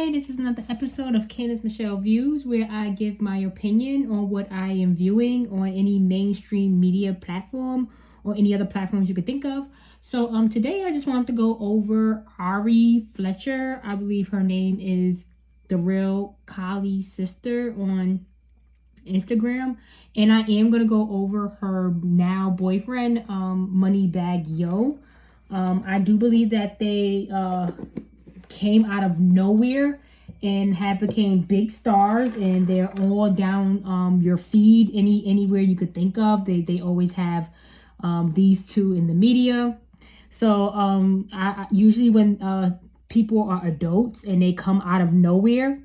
Hey, this is another episode of Candace Michelle Views, where I give my opinion on what I am viewing on any mainstream media platform or any other platforms you could think of. So today I just wanted to go over Ari Fletcher. I believe her name is Therealkylesister on Instagram, and I am gonna go over her now boyfriend, Moneybagg Yo. I do believe that they came out of nowhere and have became big stars, and they're all down your feed anywhere you could think of. They always have these two in the media. So I usually when people are adults and they come out of nowhere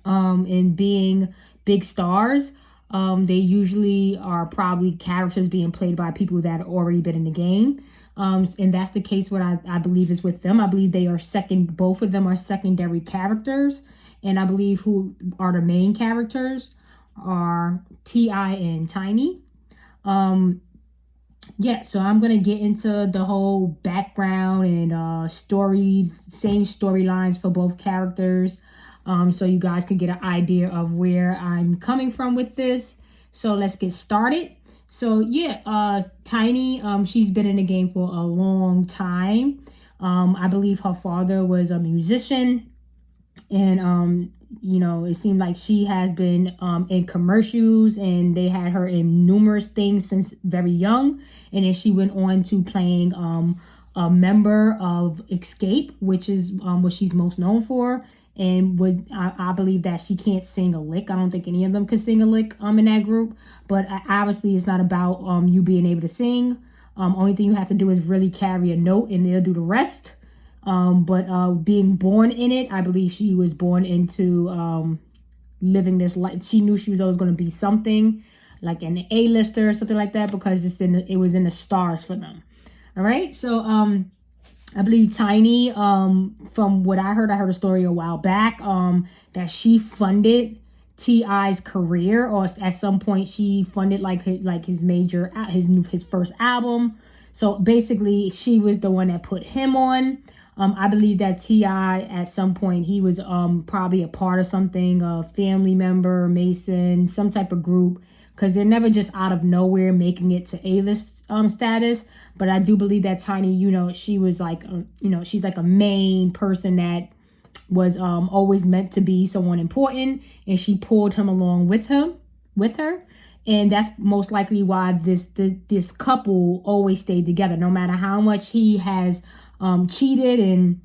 and being big stars, they usually are probably characters being played by people that have already been in the game. And that's the case what I believe is with them. I believe they are both of them are secondary characters. And I believe who are the main characters are T.I. and Tiny. Yeah, so I'm going to get into the whole background and same storylines for both characters. So you guys can get an idea of where I'm coming from with this. So let's get started. So yeah, Tiny, she's been in the game for a long time. I believe her father was a musician, and it seemed like she has been in commercials, and they had her in numerous things since very young. And then she went on to playing a member of Escape, which is what she's most known for. And I believe that she can't sing a lick. I don't think any of them could sing a lick in that group. But obviously, it's not about you being able to sing. Only thing you have to do is really carry a note, and they'll do the rest. But being born in it, I believe she was born into living this life. She knew she was always going to be something, like an A-lister or something like that, because it was in the stars for them. All right, so I believe Tiny, from what I heard a story a while back, that she funded T.I.'s career, or at some point she funded his first album. So basically, she was the one that put him on. I believe that T.I. at some point he was probably a part of something, a family member, Mason, some type of group, because they're never just out of nowhere making it to A-list status. But I do believe that Tiny, she was like, she's like a main person that was always meant to be someone important, and she pulled him along with her. And that's most likely why this couple always stayed together, no matter how much he has cheated and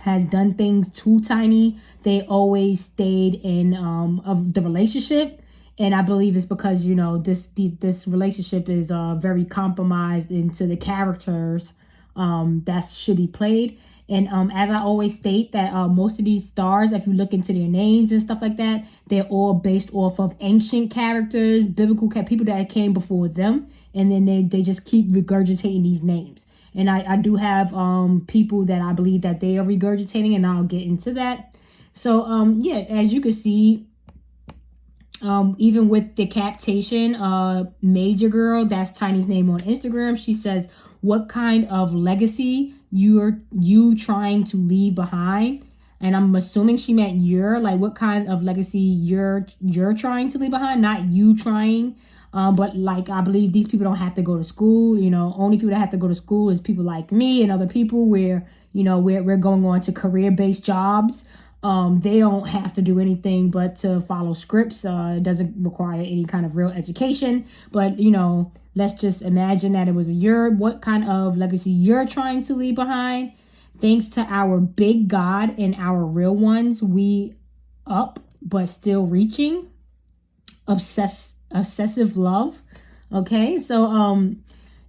has done things to Tiny. They always stayed in of the relationship. And I believe it's because, this relationship is very compromised into the characters that should be played. And as I always state, that most of these stars, if you look into their names and stuff like that, they're all based off of ancient characters, biblical people that came before them. And then they just keep regurgitating these names. And I do have people that I believe that they are regurgitating, and I'll get into that. So, yeah, as you can see, even with the captation, Major Girl, that's Tiny's name on Instagram, she says, what kind of legacy you trying to leave behind? And I'm assuming she meant what kind of legacy you're trying to leave behind, not you trying. But I believe these people don't have to go to school. Only people that have to go to school is people like me and other people where, we're going on to career-based jobs. They don't have to do anything but to follow scripts. It doesn't require any kind of real education. But, let's just imagine that it was what kind of legacy you're trying to leave behind. Thanks to our big God and our real ones, we up but still reaching. Obsessive love. Okay, so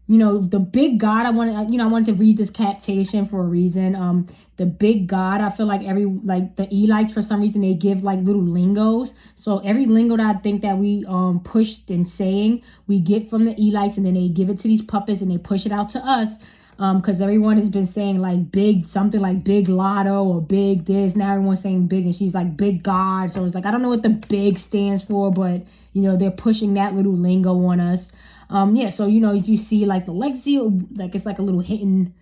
the big God, I wanted to read this captation for a reason. The big God, I feel like the Elites, for some reason, they give little lingos. So every lingo that I think that we pushed and saying, we get from the Elites, and then they give it to these puppets and they push it out to us. Because everyone has been saying big, something like big lotto or big this. Now everyone's saying big, and she's like big God. So it's I don't know what the big stands for, but they're pushing that little lingo on us. Yeah, so if you see the legacy, it's a little hidden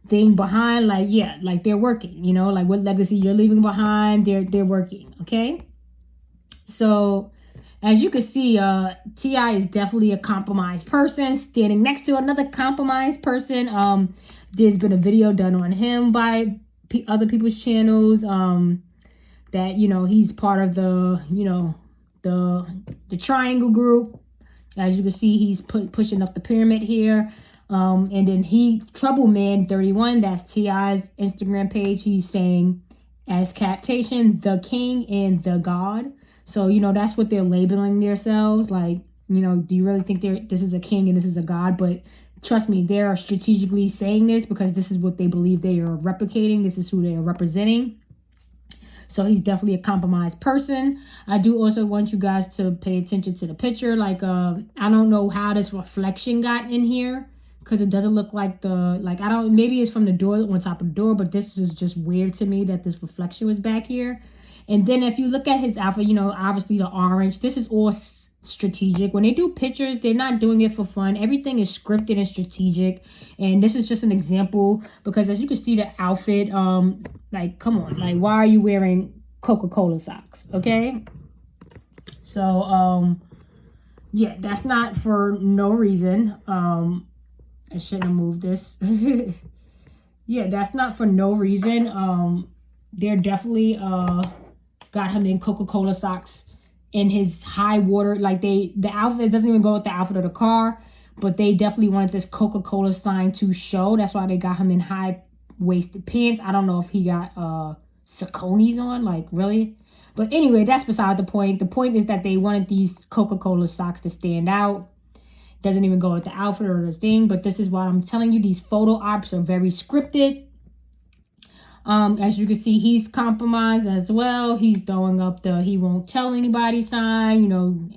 thing behind, like, yeah, like they're working, you know, like what legacy you're leaving behind, they're working. Okay, so as you can see, T.I. is definitely a compromised person, standing next to another compromised person. There's been a video done on him by other people's channels, that, you know, he's part of the, you know, the triangle group. As you can see, he's pushing up the pyramid here. And then Troubleman31, that's T.I.'s Instagram page, he's saying, as captation, the king and the god. So, you know, that's what they're labeling themselves. Like, you know, do you really think this is a king and this is a god? But trust me, they are strategically saying this because this is what they believe they are replicating. This is who they are representing. So he's definitely a compromised person. I do also want you guys to pay attention to the picture. Like, I don't know how this reflection got in here, because it doesn't look like maybe it's from the door, on top of the door, but this is just weird to me that this reflection was back here. And then if you look at his outfit, you know, obviously the orange, this is all strategic. When they do pictures, they're not doing it for fun. Everything is scripted and strategic. And this is just an example, because as you can see the outfit, like, come on, like, why are you wearing Coca-Cola socks? Okay, so yeah, that's not for no reason. I shouldn't have moved this. Yeah, that's not for no reason. They're definitely got him in Coca-Cola socks in his high water, like the outfit doesn't even go with the outfit of the car, but they definitely wanted this Coca-Cola sign to show. That's why they got him in high-waisted pants. I don't know if he got Sauconys on, like, really. But anyway, that's beside the point. The point is that they wanted these Coca-Cola socks to stand out. Doesn't even go with the outfit or the thing, but this is what I'm telling you. These photo ops are very scripted. As you can see, he's compromised as well. He's throwing up the he won't tell anybody sign, you know,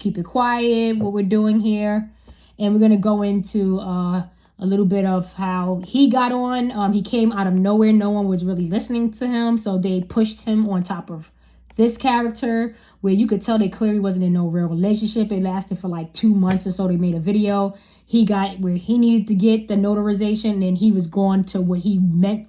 keep it quiet, what we're doing here. And we're going to go into a little bit of how he got on. He came out of nowhere. No one was really listening to him. So they pushed him on top of this character, where you could tell they clearly wasn't in no real relationship. It lasted for like 2 months or so. They made a video. He got where he needed to get the notarization, and he was going to what he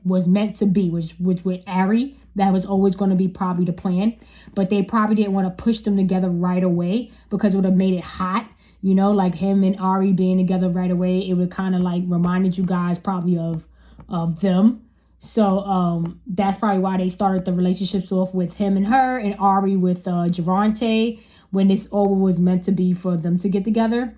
was meant to be, which with Ari. That was always going to be probably the plan. But they probably didn't want to push them together right away, because it would have made it hot. You know, like him and Ari being together right away, it would kind of like reminded you guys probably of them. So that's probably why they started the relationships off with him and her, and Ari with Javante, when this all was meant to be for them to get together.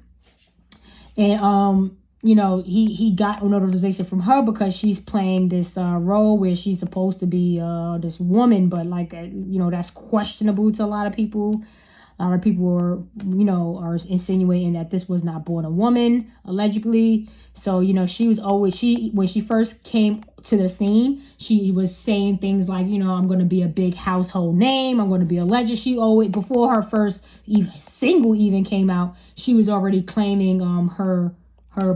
And you know, he got a notification from her because she's playing this role where she's supposed to be this woman, but like, you know, that's questionable to a lot of people. A lot of people are insinuating that this was not born a woman, allegedly. So, you know, she was always, when she first came to the scene, she was saying things like, you know, I'm going to be a big household name. I'm going to be a legend. She always, before her first single even came out, she was already claiming her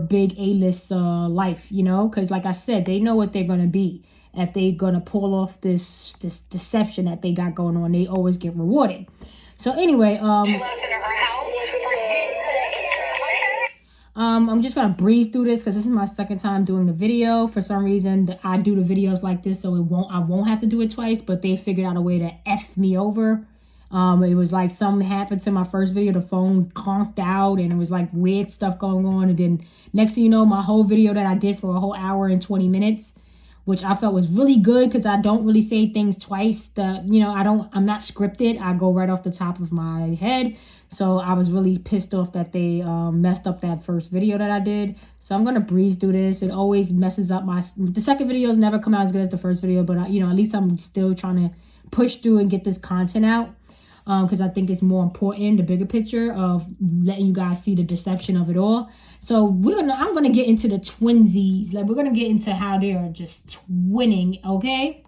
big A-list life, you know, because like I said, they know what they're going to be. If they're going to pull off this deception that they got going on, they always get rewarded. So anyway, I'm just gonna breeze through this because this is my second time doing the video. For some reason, I do the videos like this, so I won't have to do it twice. But they figured out a way to F me over. It was like something happened to my first video. The phone conked out, and it was like weird stuff going on. And then next thing you know, my whole video that I did for a whole hour and 20 minutes. Which I felt was really good because I don't really say things twice. I'm not scripted. I go right off the top of my head. So I was really pissed off that they messed up that first video that I did. So I'm going to breeze through this. It always messes up the second videos never come out as good as the first video. But, at least I'm still trying to push through and get this content out. Because I think it's more important, the bigger picture of letting you guys see the deception of it all. So I'm gonna get into the twinsies. Like, we're gonna get into how they are just twinning, okay?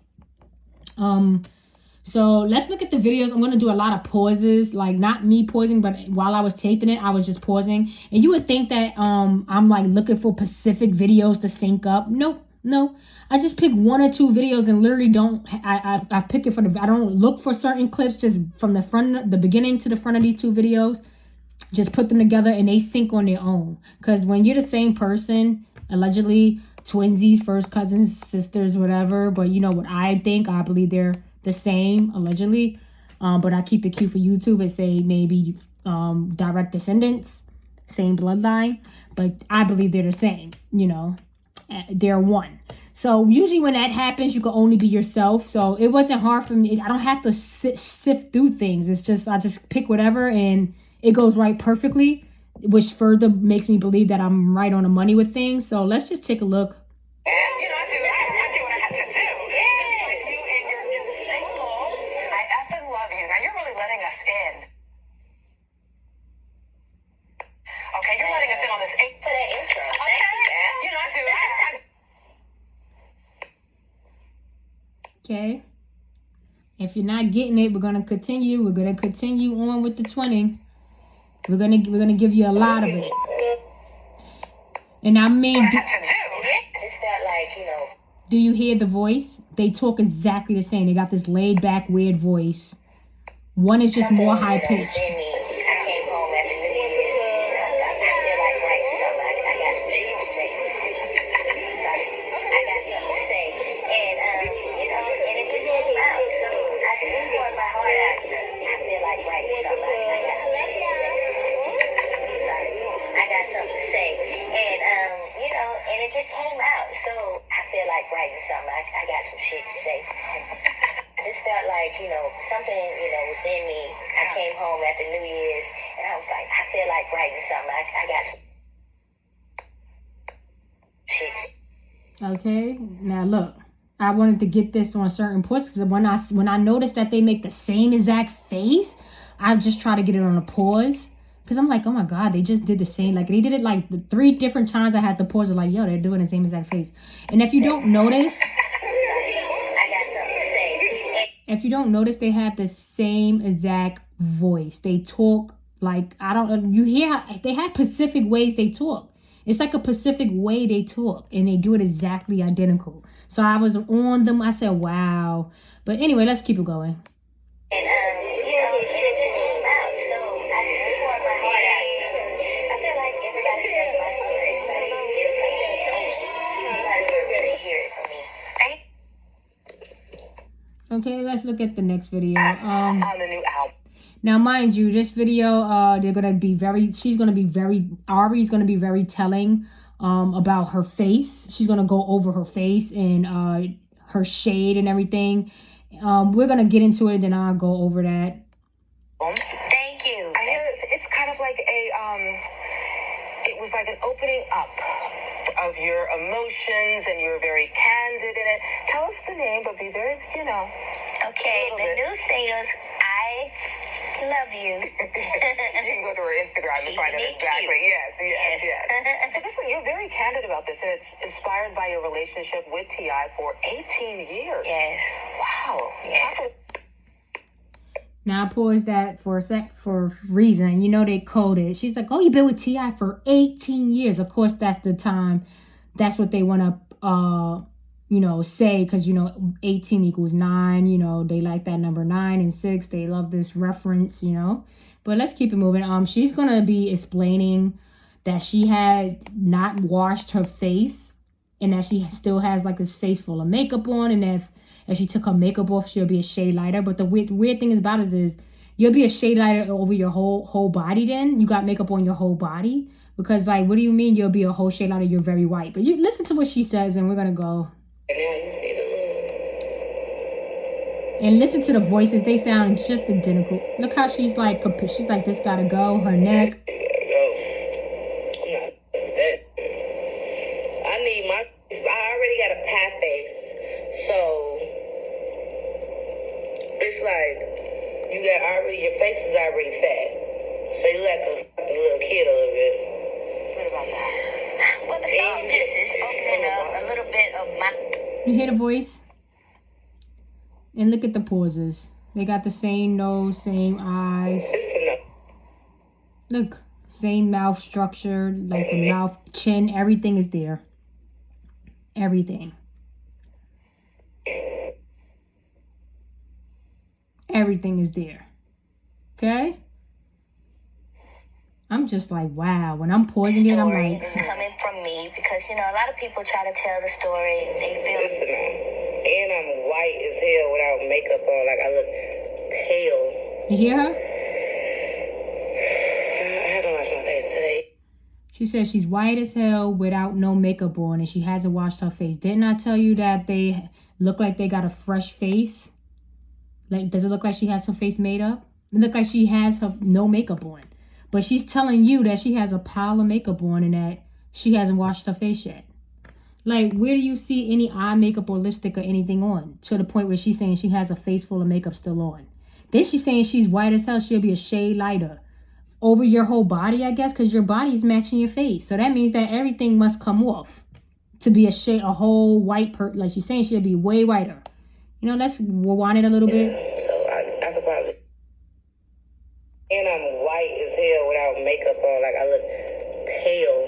So let's look at the videos. I'm gonna do a lot of pauses, like not me pausing, but while I was taping it, I was just pausing. And you would think that I'm like looking for specific videos to sync up. Nope. No, I just pick 1 or 2 videos and literally I pick it I don't look for certain clips, just from the beginning to the front of these 2 videos, just put them together and they sync on their own. Because when you're the same person, allegedly, twinsies, first cousins, sisters, whatever. But you know what I think? I believe they're the same, allegedly. But I keep it cute for YouTube and say maybe direct descendants, same bloodline. But I believe they're the same, you know. They're one. So usually when that happens, you can only be yourself. So it wasn't hard for me. I don't have to sift through things. It's just, I just pick whatever and it goes right perfectly, which further makes me believe that I'm right on the money with things. So let's just take a look. You know, I do what I have to do. Just like you and your new single. I effing love you. Now you're really letting us in. Okay, you're letting us in on this. For that intro. Okay. You know, I do. Okay. If you're not getting it, we're gonna continue. We're gonna continue on with the twinning. We're gonna give you a lot of it. And I mean, I just felt like, you know. Do you hear the voice? They talk exactly the same. They got this laid back, weird voice. One is just more high pitched. I came home after New Year's and I was like, I feel like writing something. I got some shit to say. Sorry. I got something to say. And, you know, and it just came out. So I just poured my heart out. You know, I feel like writing something. I got some shit to say. Sorry. I got something to say. And, you know, and it just came out. So I feel like writing something. I got some shit to say. I just felt like, you know, something, you know, was in me. I came home after New Year's and I was like, I feel like writing something. I got some shit. Okay, now look, I wanted to get this on certain points because when I noticed that they make the same exact face, I just try to get it on a pause. Because I'm like, oh my God, they just did the same. Like, they did it like 3 different times. I had to pause it like, yo, they're doing the same exact face. And if you don't notice, if you don't notice, they have the same exact voice. They talk like, I don't, you hear how, they have specific ways they talk. It's like a specific way they talk. And they do it exactly identical. So I was on them. I said, wow. But anyway, let's keep it going. And, you know, and it just came out. So I just poured my heart out. You know, I feel like everybody tells my story. Everybody feels like they know me. Nobody would really hear it from me. Okay, let's look at the next video. on the new album. Now, mind you, this video, Ari's gonna be very telling about her face. She's gonna go over her face and her shade and everything. We're gonna get into it, then I'll go over that. Thank you. I hear it's kind of like it was like an opening up of your emotions, and you're very candid in it. Tell us the name, but be very, you know. Okay, the new singles, I love you. You can go to her Instagram and find it exactly. Yes. So listen, you're very candid about this, and it's inspired by your relationship with T.I. for 18 years. Yes. Wow. Yes. Now I pause that for a sec for a reason. You know they coded. She's like, oh, you've been with T.I. for 18 years. Of course, that's the time. That's what they want to, you know, say. Because, you know, 18 equals 9. You know, they like that number 9 and 6. They love this reference, you know. But let's keep it moving. She's going to be explaining that she had not washed her face. And that she still has like this face full of makeup on. And if she took her makeup off, she'll be a shade lighter. But the weird thing about it is you'll be a shade lighter over your whole body then. You got makeup on your whole body. Because, like, what do you mean you'll be a whole shade lighter? You're very white. But you listen to what she says, and we're going to go. And now you see the little... And listen to the voices. They sound just identical. Look how she's like, this got to go. Her neck. I already got a pat face. So... it's like you got your face is already fat, so you like a little kid a little bit. What about that? Well, the song just is opening up a little bit of my. You hear the voice? And look at the pauses. They got the same nose, same eyes. Look, same mouth structure, like the mouth, chin, everything is there. Everything. Everything is there. Okay? I'm just like, wow. When I'm pausing it, I'm like, coming from me, because you know a lot of people try to tell the story. They feel. Listen, and I'm white as hell without makeup on. Like I look pale. you hear her? I haven't washed my face today. She says she's white as hell without no makeup on, and she hasn't washed her face. Didn't I tell you that they look like they got a fresh face? Like, does it look like she has her face made up? It look like she has her no makeup on. But she's telling you that she has a pile of makeup on and that she hasn't washed her face yet. Like, where do you see any eye makeup or lipstick or anything on? To the point where she's saying she has a face full of makeup still on. Then she's saying she's white as hell. She'll be a shade lighter. Over your whole body, I guess, because your body is matching your face. So that means that everything must come off to be a whole white person. Like she's saying she'll be way whiter. You know, let's rewind it a little bit. So I could probably. And I'm white as hell without makeup on. Like I look pale.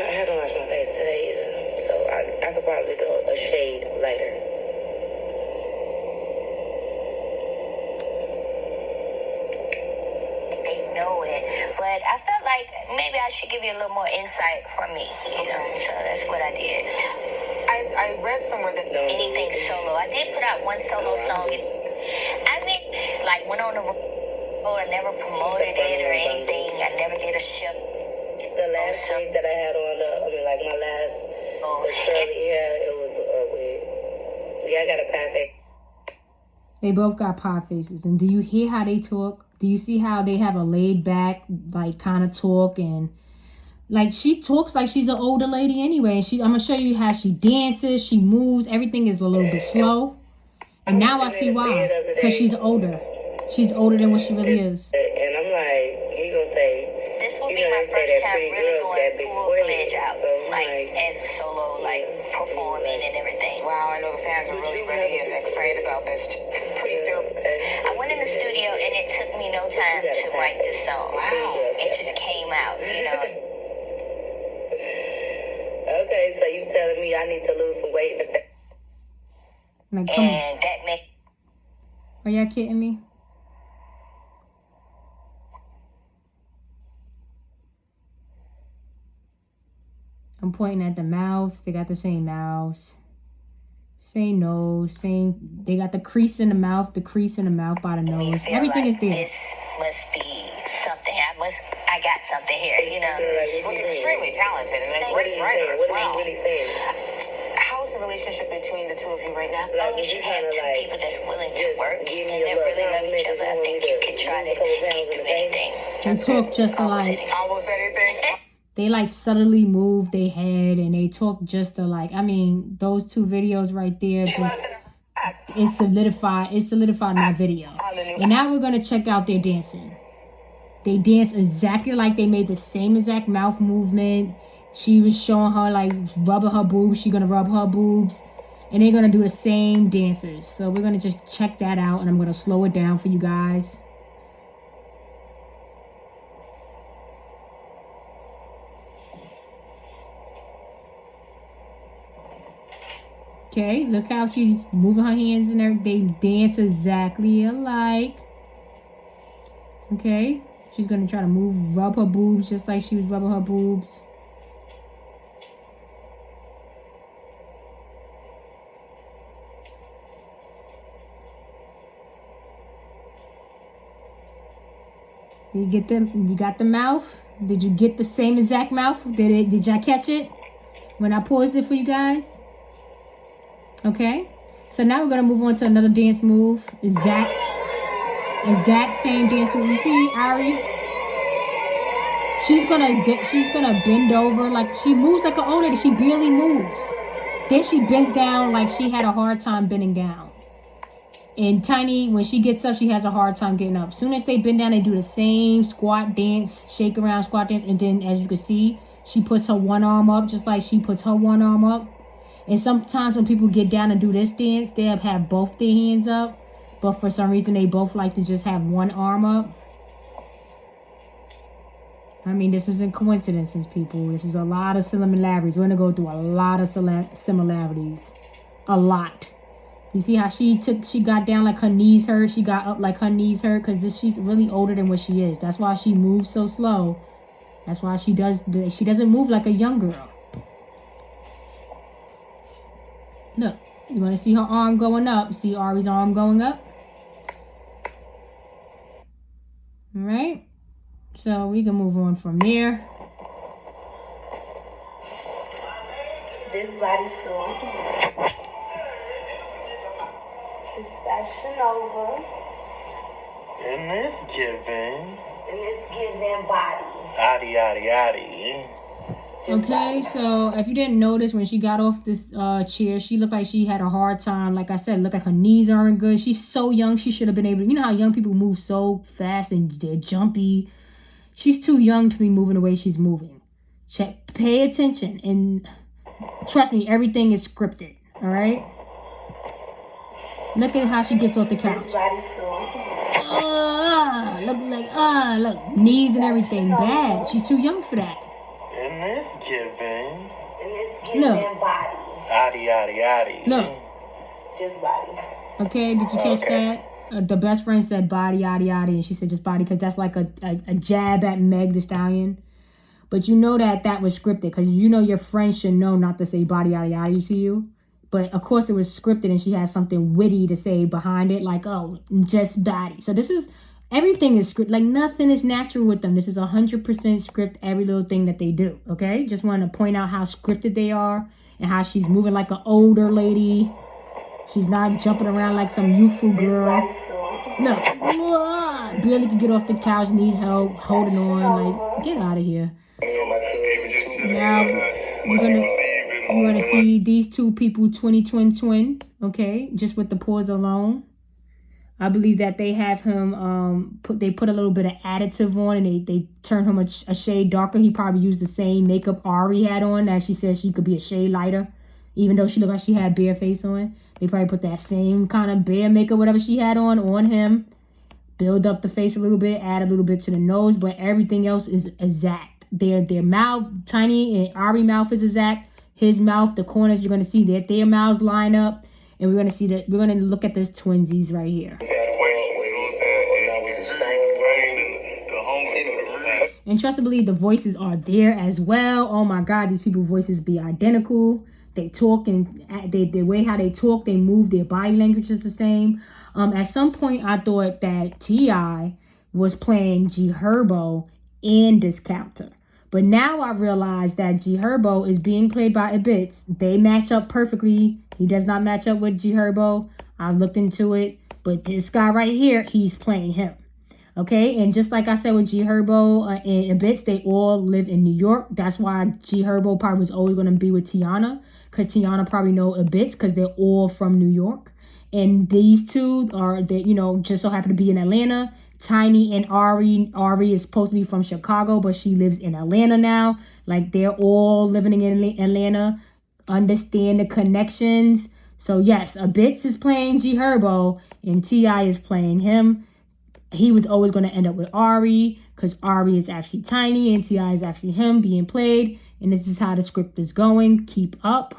I haven't washed my face today either. So I could probably go a shade lighter. They know it, but I felt like maybe I should give you a little more insight from me, you know. So that's what I did. I read somewhere that Anything solo. I did put out one solo song. I mean, like went on the road. I never promoted it or anything. I never did a show. the last shade that I had on, like my last curly hair, it was yeah, I got a pie face. They both got pie faces. And do you hear how they talk? Do you see how they have a laid back, like, kind of talk? And like, she talks like she's an older lady anyway. And I'm gonna show you how she dances, she moves, everything is a little bit slow. And now I see why. Because she's older. She's older than what she really is. And I'm like, you gonna say, this will be my first time really going full-fledged out, like as a solo, like performing and everything. Wow, I know the fans are really excited about this. I went in the studio and it took me no time to write this song. Wow, it just came out, you know. Okay, so you telling me I need to lose some weight? Like, come on. And that made. Are y'all kidding me? I'm pointing at the mouths. They got the same mouths. Same nose. Same. They got the crease in the mouth. The crease in the mouth by the nose. Everything like is there. This must be something. I got something here, you know. Well, you're extremely talented and a great writer as well. How's the relationship between the two of you right now? As long as you have two people that's willing to work and that really love each other, I think you can try to get through anything. They talk just alike. Almost anything. They like subtly move their head and they talk just alike. I mean, those two videos right there just it solidified my video. And now we're gonna check out their dancing. They dance exactly like they made the same exact mouth movement. She was showing her like rubbing her boobs. She's gonna rub her boobs. And they're gonna do the same dances. So we're gonna just check that out and I'm gonna slow it down for you guys. Okay, look how she's moving her hands and everything. They dance exactly alike. Okay, she's gonna try to rub her boobs just like she was rubbing her boobs. You got the mouth? Did you get the same exact mouth? Did y'all catch it when I paused it for you guys? Okay, so now we're gonna move on to another dance move. Exact same dance move. You see, Ari? She's gonna bend over like she moves like an old lady. She barely moves. Then she bends down like she had a hard time bending down. And Tiny, when she gets up, she has a hard time getting up. As soon as they bend down, they do the same squat dance, shake around, squat dance, and then as you can see, she puts her one arm up just like she puts her one arm up. And sometimes when people get down and do this dance, they'll have both their hands up. But for some reason, they both like to just have one arm up. I mean, this isn't coincidences, people. This is a lot of similarities. We're going to go through a lot of similarities. A lot. You see how she got down like her knees hurt. She got up like her knees hurt because she's really older than what she is. That's why she moves so slow. That's why she doesn't move like a young girl. Look, you want to see her arm going up? See Ari's arm going up? All right. So we can move on from there. This bodysuit is Fashion Nova. And it's giving. And it's giving body. Yaddy, yaddy, yaddy. Okay, so if you didn't notice, when she got off this chair, she looked like she had a hard time. Like I said, looked like her knees aren't good. She's so young, she should have been able to, you know how young people move so fast and they're jumpy. She's too young to be moving the way she's moving. Pay attention, and trust me, everything is scripted, all right? Look at how she gets off the couch. Look, knees and everything, bad. She's too young for that. And it's giving. And it's giving body. Yaddy, yaddy, yaddy. Look. Just body. Okay, did you catch that? The best friend said body, yaddy, yaddy, and she said just body because that's like a jab at Meg the Stallion. But you know that was scripted because you know your friend should know not to say body, yaddy, yaddy to you. But of course it was scripted and she had something witty to say behind it like, oh, just body. So everything is script. Like nothing is natural with them. This is 100% script, every little thing that they do. Okay, just want to point out how scripted they are and how she's moving like an older lady. She's not jumping around like some youthful girl. No, barely can get off the couch, need help, holding on. Like, get out of here. Now you're gonna see these two people, twin. Okay, just with the pause alone. I believe that they have him, they put a little bit of additive on and they turn him a shade darker. He probably used the same makeup Ari had on that she said she could be a shade lighter, even though she looked like she had bare face on. They probably put that same kind of bare makeup, whatever she had on him. Build up the face a little bit, add a little bit to the nose, but everything else is exact. Their mouth, Tiny and Ari mouth is exact. His mouth, the corners, you're going to see that their mouths line up. And we're gonna look at this twinsies right here. And trust and believe the voices are there as well. Oh my God, these people's voices be identical. They talk and the way how they talk, they move, their body language is the same. At some point, I thought that T.I. was playing G Herbo and Discounter. But now I realize that G Herbo is being played by Ibits. They match up perfectly. He does not match up with G Herbo. I've looked into it. But this guy right here, he's playing him. Okay, and just like I said with G Herbo and Ibits, they all live in New York. That's why G Herbo probably was always going to be with Tiana. Because Tiana probably know Ibits because they're all from New York. And these two are, just so happen to be in Atlanta. Tiny and Ari is supposed to be from Chicago, but she lives in Atlanta now. Like, they're all living in Atlanta. Understand the connections. So, yes, Ibits is playing G Herbo, and T.I. is playing him. He was always going to end up with Ari, because Ari is actually Tiny, and T.I. is actually him being played. And this is how the script is going. Keep up.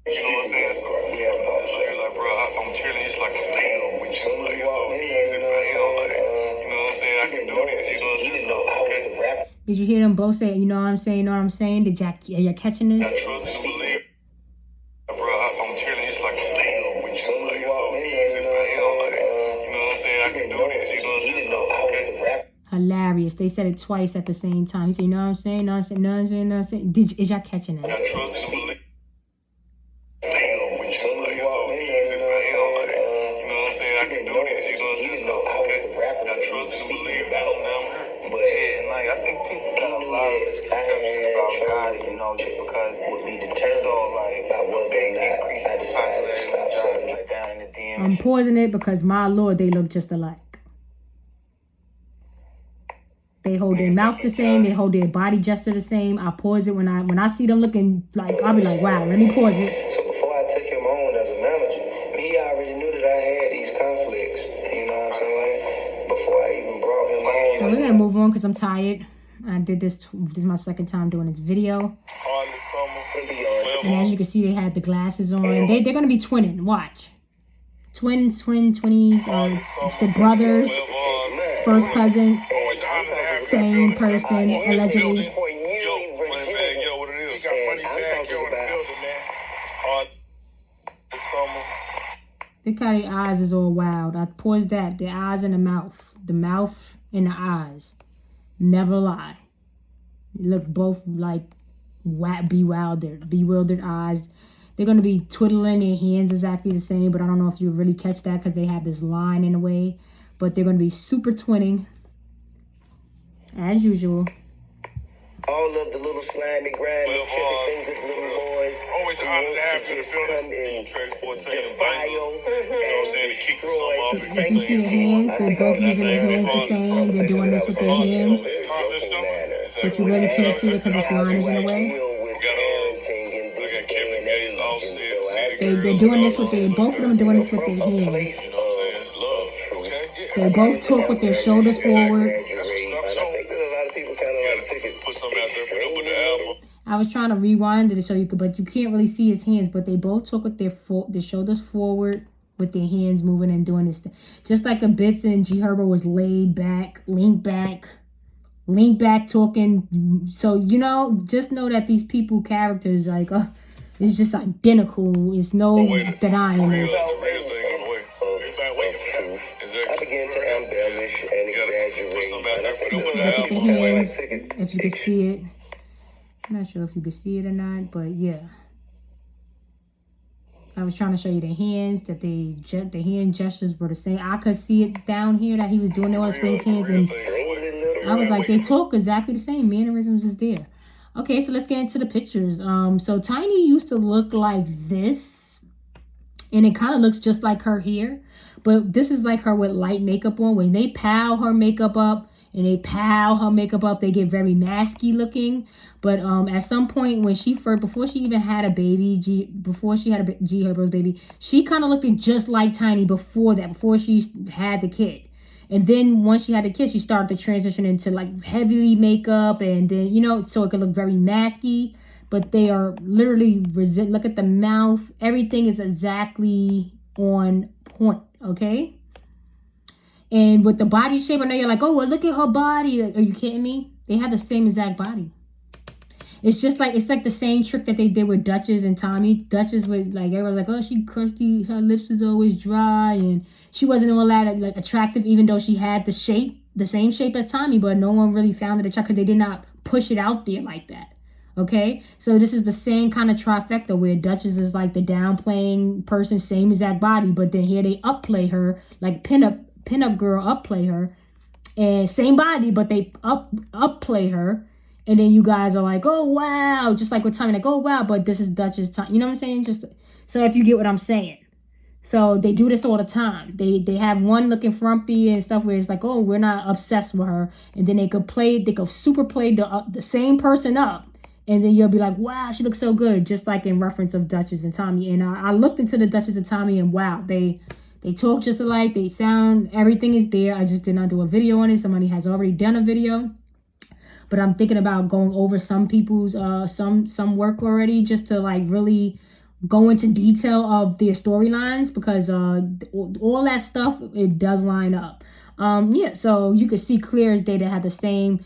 You know what I'm saying? So, like, bro, I'm telling you, it's like a layup with you. Like, it's so easy, man. You know what I'm saying? I can do this. You know what I'm saying? So, okay. Did you hear them both say, you know what I'm saying, you know what I'm saying? Are you catching this? I trust and believe. Bro, I'm telling you, it's like a layup with you. Like, it's so easy, man. You know what I'm saying? I can do this. You know what I'm saying? So, okay. Hilarious. They said it twice at the same time. He said, you know what I'm saying? No, I'm saying, no, I'm saying, no, I'm saying. Is y'all catching that? I trust and believe. Layup with you. Like, it's so easy, man. You know what I'm saying? I can do this. You know what I'm saying? So, okay. I trust and believe that I'm down here. But yeah, and like I think people got a lot of misconceptions about God, just because would be determined so like by what big increase in popularity like down in the DMs. I'm pausing it because my Lord, they look just alike. They hold their mouth the same, they hold their body just the same. I pause it when I see them looking like, I'll be like, wow, let me pause it. So before I took him on as a manager, he already knew that I had these conflicts. You know what I'm saying? Before I even brought him on. Well, we're gonna move on because I'm tired. I did this. This is my second time doing this video. On the summer, And as you can see, they had the glasses on. They're going to be twinning. Watch. Twins, twinnies, brothers, first cousins, same person, allegedly. Look how their eyes is all wild. I paused that. The eyes and the mouth. The mouth and the eyes. Never lie. They look both like bewildered eyes. They're going to be twiddling their hands exactly the same, but I don't know if you really catch that because they have this line in the way. But they're going to be super twinning, as usual. All of the little slimy, grimy, chicken fingers, little boys. Always an honor to have you in the building. Trade 14 and Bengals. You know what I'm saying? To kick the sum off. You can see their hands. They're both using their hands the same. They're doing this with their hands. But you really can't see it because this line is in the way. They're doing this with their, both of them doing this with their hands. They both talk with their shoulders forward. I was trying to rewind it so you could, but you can't really see his hands. But they both talk with their shoulders forward, with their hands moving and doing this thing. Just like a Bits and G Herbo was laid back, leaned back talking. So, you know, just know that these people characters, like, it's just identical. It's no denying this. I began to embellish and exaggerate. Look at the hands, if you can see it. I'm not sure if you can see it or not, but yeah. I was trying to show you the hands, that the hand gestures were the same. I could see it down here that he was doing all his hands, and I was like, they talk exactly the same. Mannerisms is there. Okay, so let's get into the pictures. So Tiny used to look like this, and it kind of looks just like her here, but this is like her with light makeup on. When they pile her makeup up and they pile her makeup up, they get very masky looking. But at some point when she first, before she even had a baby, before she had a G Herbo's baby, she kind of looked just like Tiny before that, before she had the kid. And then once she had the kid, she started to transition into like heavily makeup, and then, you know, so it could look very masky. But they are literally, look at the mouth. Everything is exactly on point, okay? And with the body shape, I know you're like, oh, well, look at her body. Like, are you kidding me? They have the same exact body. It's just like, it's like the same trick that they did with Duchess and Tommy. Duchess would, like, everyone's like, oh, she crusty, her lips is always dry, and she wasn't all that, like, attractive, even though she had the shape, the same shape as Tommy, but no one really found it attractive because they did not push it out there like that. Okay, so this is the same kind of trifecta where Duchess is like the downplaying person, same exact body, but then here they upplay her, like pinup girl upplay her, and same body, but they upplay her, and then you guys are like, oh wow, just like with Tommy, like, oh wow, but this is Duchess time, you know what I'm saying? Just so if you get what I'm saying. So they do this all the time. They have one looking frumpy and stuff where it's like, oh, we're not obsessed with her, and then they could super play the same person up. And then you'll be like, wow, she looks so good. Just like in reference of Duchess and Tommy. And I looked into the Duchess and Tommy, and wow, they talk just alike. They sound, everything is there. I just did not do a video on it. Somebody has already done a video. But I'm thinking about going over some people's, some work already, just to like really go into detail of their storylines, because all that stuff, it does line up. Yeah, so you could see clear as day they have the same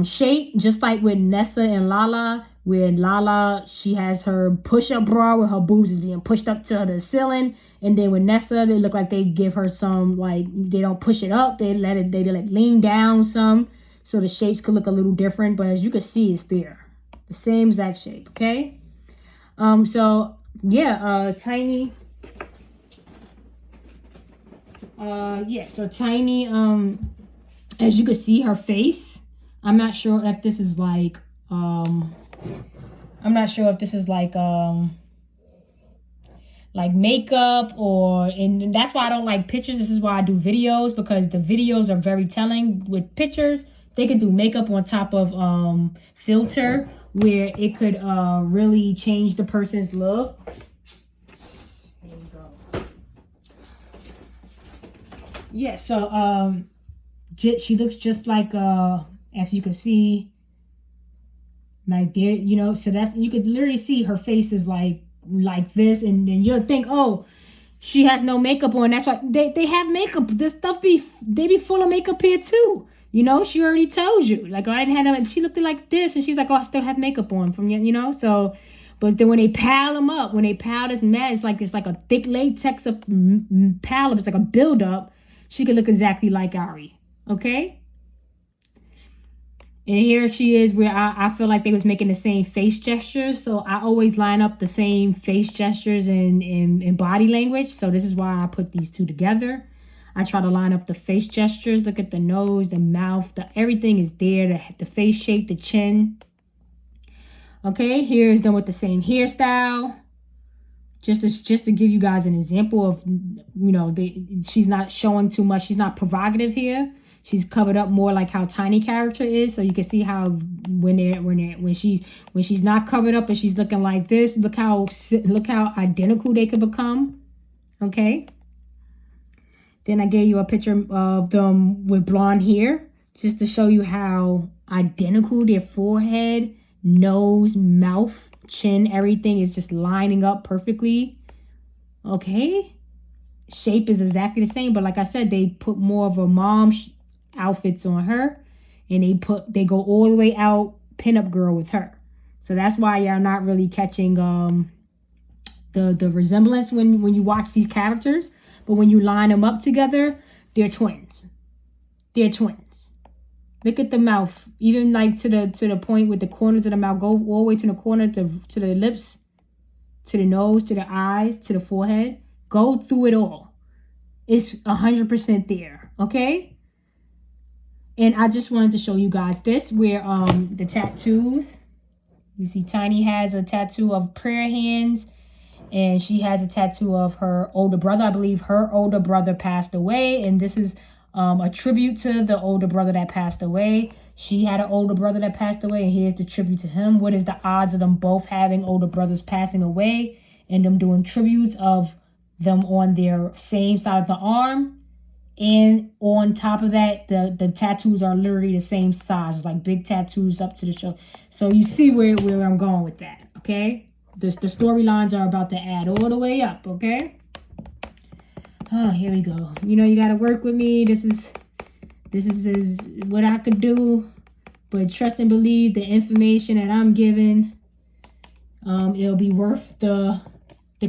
shape, just like with Nessa and Lala, where Lala, she has her push-up bra where her boobs is being pushed up to the ceiling, and then with Nessa, they look like they give her some, like, they don't push it up, they let it lean down some, so the shapes could look a little different, but as you can see, it's there, the same exact shape. Okay, so yeah, Tiny, so Tiny, as you can see, her face, I'm not sure if this is like, makeup, or, and that's why I don't like pictures. This is why I do videos, because the videos are very telling. With pictures, they could do makeup on top of filter, where it could really change the person's look. There you go. Yeah, so she looks just like, as you can see, Like there, you know, so that's, you could literally see her face is like this, and then you'll think, oh, she has no makeup on. That's why they have makeup. This stuff they be full of makeup here too. You know, she already tells you. Like, oh, I didn't have that. She looked like this, and she's like, oh, I still have makeup on from, you know. So, but then when they pile them up, when they pile this mat, it's like a thick latex of pile up. It's like a buildup. She could look exactly like Ari. Okay. And here she is where I feel like they was making the same face gestures. So I always line up the same face gestures and body language. So this is why I put these two together. I try to line up the face gestures. Look at the nose, the mouth, everything is there. The face shape, the chin. Okay, here is done with the same hairstyle. Just to give you guys an example of, you know, she's not showing too much. She's not provocative here. She's covered up more like how Tiny character is. So you can see how when she's not covered up and she's looking like this, look how identical they could become. Okay. Then I gave you a picture of them with blonde hair, just to show you how identical their forehead, nose, mouth, chin, everything is just lining up perfectly. Okay. Shape is exactly the same, but like I said, they put more of a mom outfits on her, and they go all the way out pinup girl with her. So that's why y'all not really catching the resemblance when you watch these characters. But when you line them up together, they're twins. They're twins. Look at the mouth, even like to the point with the corners of the mouth, go all the way to the corner to the lips, to the nose, to the eyes, to the forehead. Go through it all. It's 100% there. Okay. And I just wanted to show you guys this, where the tattoos. You see Tiny has a tattoo of prayer hands, and she has a tattoo of her older brother. I believe her older brother passed away, and this is a tribute to the older brother that passed away. She had an older brother that passed away, and here's the tribute to him. What is the odds of them both having older brothers passing away and them doing tributes of them on their same side of the arm? And on top of that, the tattoos are literally the same size, like big tattoos up to the shoulder. So you see where I'm going with that, okay? The storylines are about to add all the way up, okay? Oh, here we go. You know, you got to work with me. This is what I could do. But trust and believe the information that I'm giving, it'll be worth the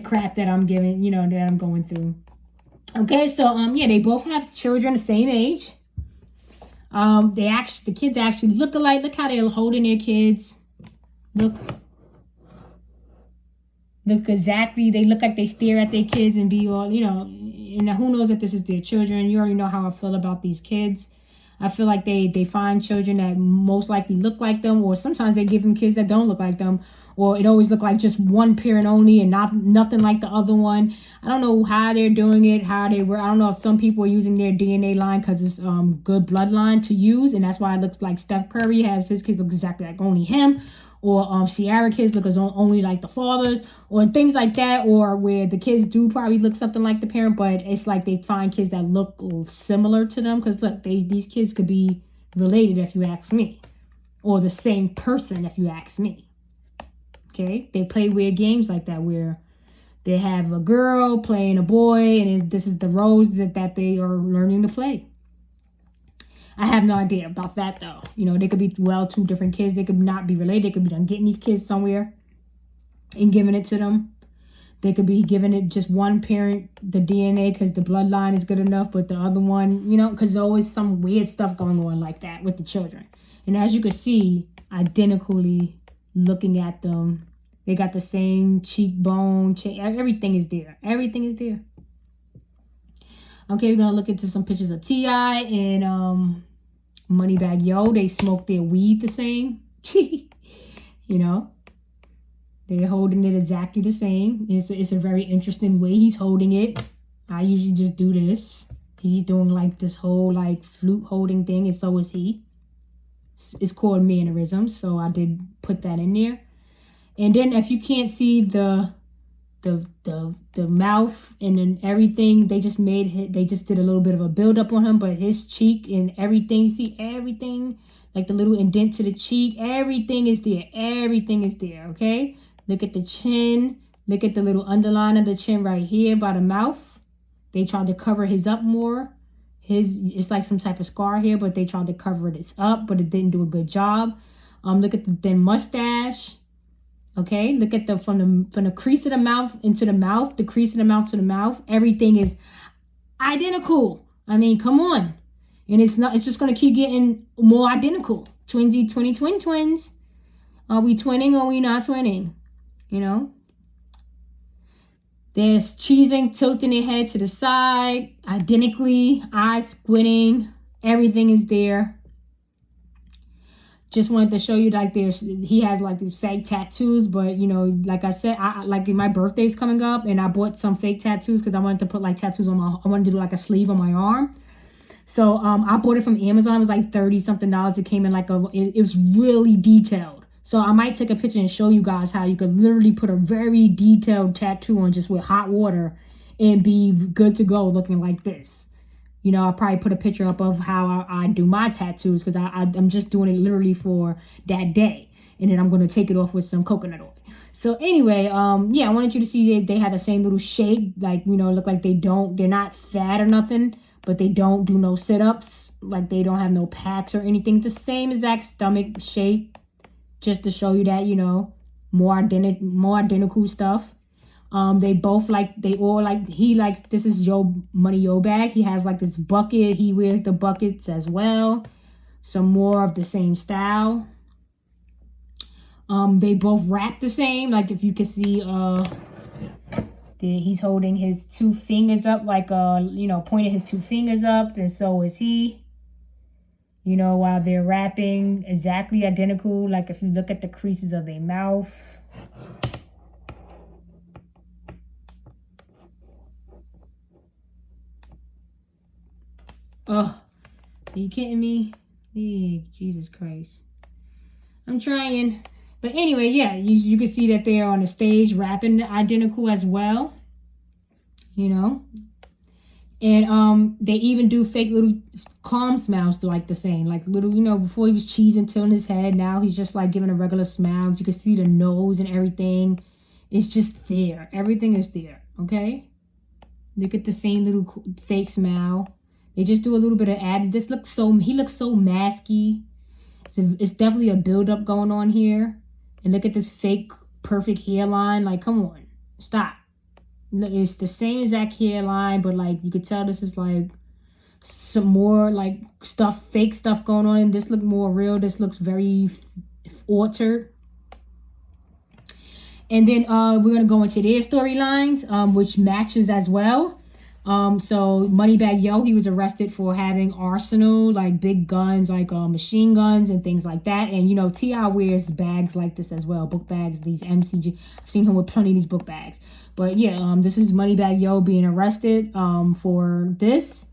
crap that I'm giving, you know, that I'm going through. Okay, so yeah, they both have children the same age. The kids actually look alike. Look how they're holding their kids. Look exactly. They look like they stare at their kids and be all, you know. And who knows if this is their children? You already know how I feel about these kids. I feel like they find children that most likely look like them, or sometimes they give them kids that don't look like them, or it always look like just one parent only and nothing like the other one. I don't know how they're doing it, how they were. I don't know if some people are using their DNA line because it's good bloodline to use, and that's why it looks like Steph Curry has his kids look exactly like only him, or Ciara kids look only like the fathers, or things like that, or where the kids do probably look something like the parent, but it's like they find kids that look similar to them, because look, these kids could be related if you ask me, or the same person if you ask me. Okay, they play weird games like that where they have a girl playing a boy, and this is the roles that they are learning to play. I have no idea about that though. You know, they could be two different kids. They could not be related. They could be done getting these kids somewhere and giving it to them. They could be giving it just one parent the DNA because the bloodline is good enough, but the other one, you know, because there's always some weird stuff going on like that with the children. And as you can see, identically looking at them, they got the same cheekbone, everything is there. Everything is there. Okay, we're going to look into some pictures of T.I. and Moneybagg Yo. They smoke their weed the same. You know, they're holding it exactly the same. It's a very interesting way he's holding it. I usually just do this. He's doing like this whole like flute holding thing, and so is he. It's called mannerisms, so I did put that in there. And then if you can't see the the mouth and then everything. They just did a little bit of a build up on him, but his cheek and everything, you see everything, like the little indent to the cheek, everything is there. Everything is there, okay? Look at the chin. Look at the little underline of the chin right here by the mouth. They tried to cover his up more. It's like some type of scar here, but they tried to cover this up, but it didn't do a good job. Look at the thin mustache. Okay, look at from the crease of the mouth into the mouth, the crease of the mouth to the mouth. Everything is identical. I mean, come on. And it's just gonna keep getting more identical. Twinsy, twins. Are we twinning or are we not twinning? You know? There's cheesing, tilting their head to the side, identically, eyes squinting, everything is there. Just wanted to show you, like, he has like these fake tattoos, but you know, like I said, like my birthday's coming up, and I bought some fake tattoos because I wanted to put like tattoos on I wanted to do like a sleeve on my arm. So I bought it from Amazon. It was like $30-something. It came in like it was really detailed. So I might take a picture and show you guys how you could literally put a very detailed tattoo on just with hot water and be good to go looking like this. You know, I'll probably put a picture up of how I do my tattoos because I'm just doing it literally for that day. And then I'm going to take it off with some coconut oil. So anyway, yeah, I wanted you to see that they had the same little shape. Like, you know, look like they're not fat or nothing, but they don't do no sit-ups. Like they don't have no packs or anything. It's the same exact stomach shape. Just to show you that, you know, more identical stuff. He likes, this is Moneybagg. He has like this bucket. He wears the buckets as well. Some more of the same style. They both rap the same. Like if you can see, he's holding his two fingers up, like, you know, pointing his two fingers up, and so is he. You know, while they're rapping, exactly identical. Like if you look at the creases of their mouth. Oh, are you kidding me? Jesus Christ. I'm trying. But anyway, yeah, you can see that they're on the stage rapping identical as well. You know. And they even do fake little calm smiles like the same. Like little, you know, before he was cheesing, tilting his head. Now he's just like giving a regular smile. You can see the nose and everything. It's just there. Everything is there. Okay? Look at the same little fake smile. They just do a little bit of added. He looks so masky. So it's definitely a build-up going on here. And look at this fake perfect hairline. Like, come on. Stop. It's the same exact hairline, but like you could tell this is like some more like fake stuff going on. This looks more real. This looks very altered. And then we're gonna go into their storylines, which matches as well. So Moneybagg Yo, he was arrested for having arsenal, like big guns, like machine guns and things like that. And you know, T.I. wears bags like this as well, book bags, these MCG. I've seen him with plenty of these book bags. But yeah, this is Moneybagg Yo being arrested for this.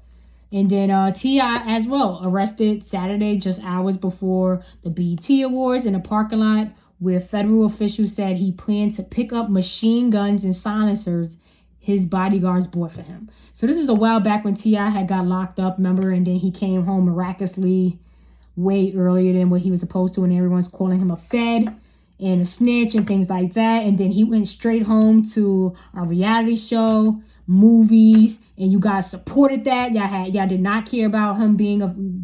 And then T.I. as well, arrested Saturday, just hours before the BET Awards in a parking lot where federal officials said he planned to pick up machine guns and silencers his bodyguards bought for him. So this is a while back when T.I. had got locked up, remember? And then he came home miraculously way earlier than what he was supposed to. And everyone's calling him a fed and a snitch and things like that. And then he went straight home to a reality show, movies, and you guys supported that. Y'all did not care about him being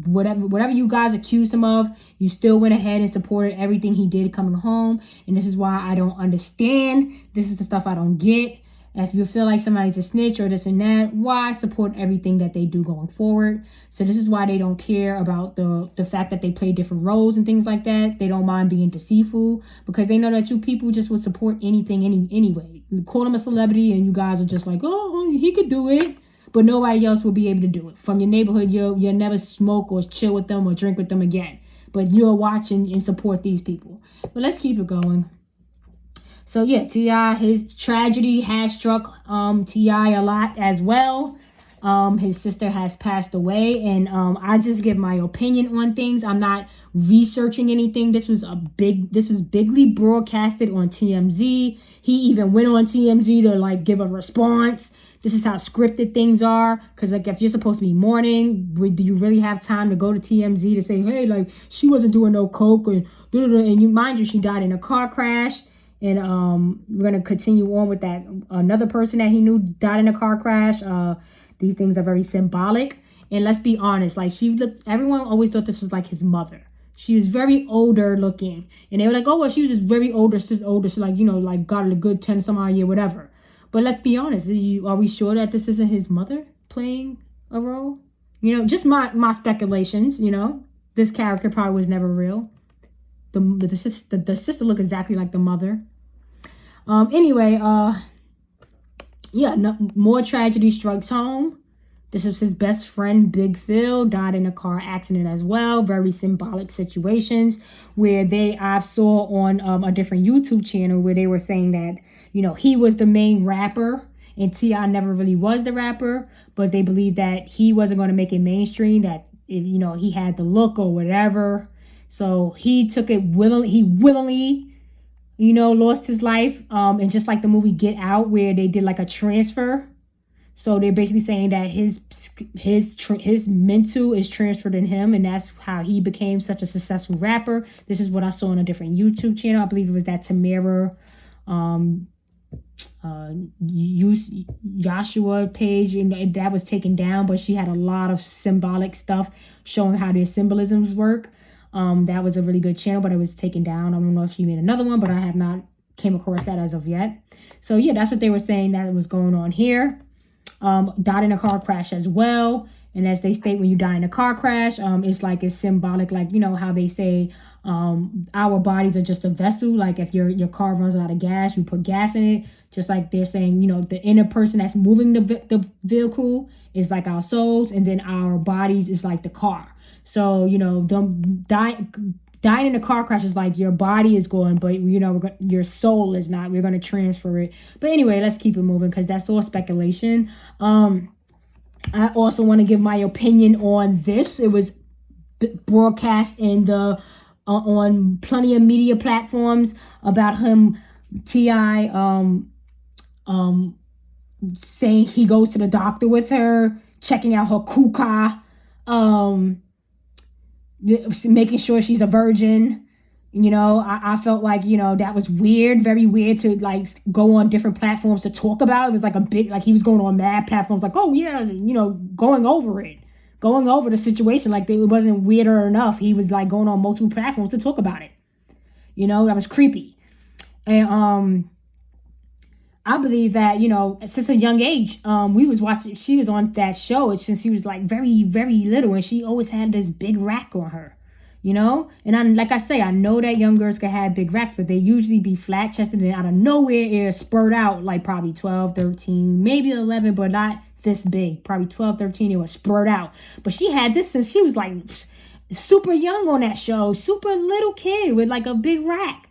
whatever you guys accused him of. You still went ahead and supported everything he did coming home. And this is why I don't understand. This is the stuff I don't get. If you feel like somebody's a snitch or this and that, why support everything that they do going forward? So this is why they don't care about the fact that they play different roles and things like that. They don't mind being deceitful because they know that you people just would support anything anyway. You call them a celebrity and you guys are just like, oh, he could do it. But nobody else will be able to do it. From your neighborhood, you'll never smoke or chill with them or drink with them again. But you'll watch and support these people. But let's keep it going. So yeah, T.I., his tragedy has struck T.I. a lot as well. His sister has passed away, and I just give my opinion on things. I'm not researching anything. This was bigly broadcasted on TMZ. He even went on TMZ to like give a response. This is how scripted things are. Because like if you're supposed to be mourning, do you really have time to go to TMZ to say, hey, like she wasn't doing no coke and and you mind you, she died in a car crash. And we're gonna continue on with that. Another person that he knew died in a car crash. These things are very symbolic. And let's be honest, like everyone always thought this was like his mother. She was very older looking. And they were like, oh, well, she was just very older. So like, like got a good 10 some odd year, whatever. But let's be honest. Are we sure that this isn't his mother playing a role? Just my speculations, This character probably was never real. The sister looked exactly like the mother. Anyway, more tragedy strikes home. This was his best friend, Big Phil, died in a car accident as well. Very symbolic situations where I've saw on a different YouTube channel where they were saying that, he was the main rapper and T.I. never really was the rapper, but they believed that he wasn't going to make it mainstream, that, he had the look or whatever. So he took it willingly, lost his life. And just like the movie Get Out, where they did like a transfer. So they're basically saying that his mental is transferred in him, and that's how he became such a successful rapper. This is what I saw on a different YouTube channel. I believe it was that Tamara Joshua page, that was taken down, but she had a lot of symbolic stuff showing how their symbolisms work. That was a really good channel, but it was taken down. I don't know if she made another one, but I have not came across that as of yet. So yeah, that's what they were saying that was going on here. Died in a car crash as well. And as they state, when you die in a car crash, it's symbolic, like, how they say, our bodies are just a vessel. Like if your car runs out of gas, you put gas in it. Just like they're saying, the inner person that's moving the vehicle is like our souls, and then our bodies is like the car. So, dying in a car crash is like your body is going, but, your soul is not. We're going to transfer it. But anyway, let's keep it moving because that's all speculation. I also want to give my opinion on this. It was broadcast in on plenty of media platforms about him, T.I., saying he goes to the doctor with her, checking out her kuka, making sure she's a virgin. I felt like, that was weird, very weird to like go on different platforms to talk about. It was like he was going on mad platforms like, oh yeah, going over the situation. Like it wasn't weirder enough. He was like going on multiple platforms to talk about it. That was creepy. And I believe that, since a young age, she was on that show since she was like very, very little, and she always had this big rack on her. And like I say, I know that young girls can have big racks, but they usually be flat chested and out of nowhere it spurred out like probably 12, 13, maybe 11, but not this big. Probably 12, 13, it was spurred out. But she had this since she was like super young on that show, super little kid with like a big rack.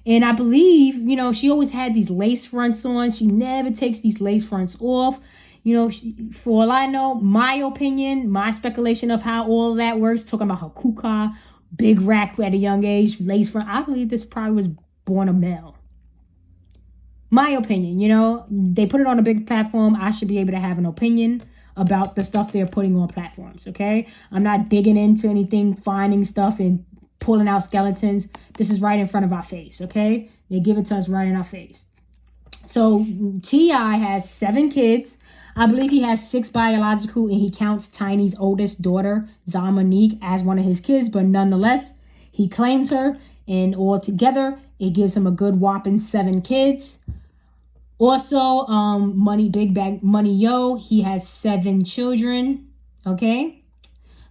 And I believe, she always had these lace fronts on. She never takes these lace fronts off. For all I know, my opinion, my speculation of how all of that works, talking about her kuka, big rack at a young age, lace front. I believe this probably was born a male. My opinion, they put it on a big platform. I should be able to have an opinion about the stuff they're putting on platforms, okay? I'm not digging into anything, finding stuff and pulling out skeletons. This is right in front of our face, okay? They give it to us right in our face. So T.I. has 7 kids. I believe he has 6 biological, and he counts Tiny's oldest daughter, Zamanique, as one of his kids. But nonetheless, he claims her, and altogether, it gives him a good whopping 7 kids. Also, Moneybagg Money Yo, he has 7 children. Okay,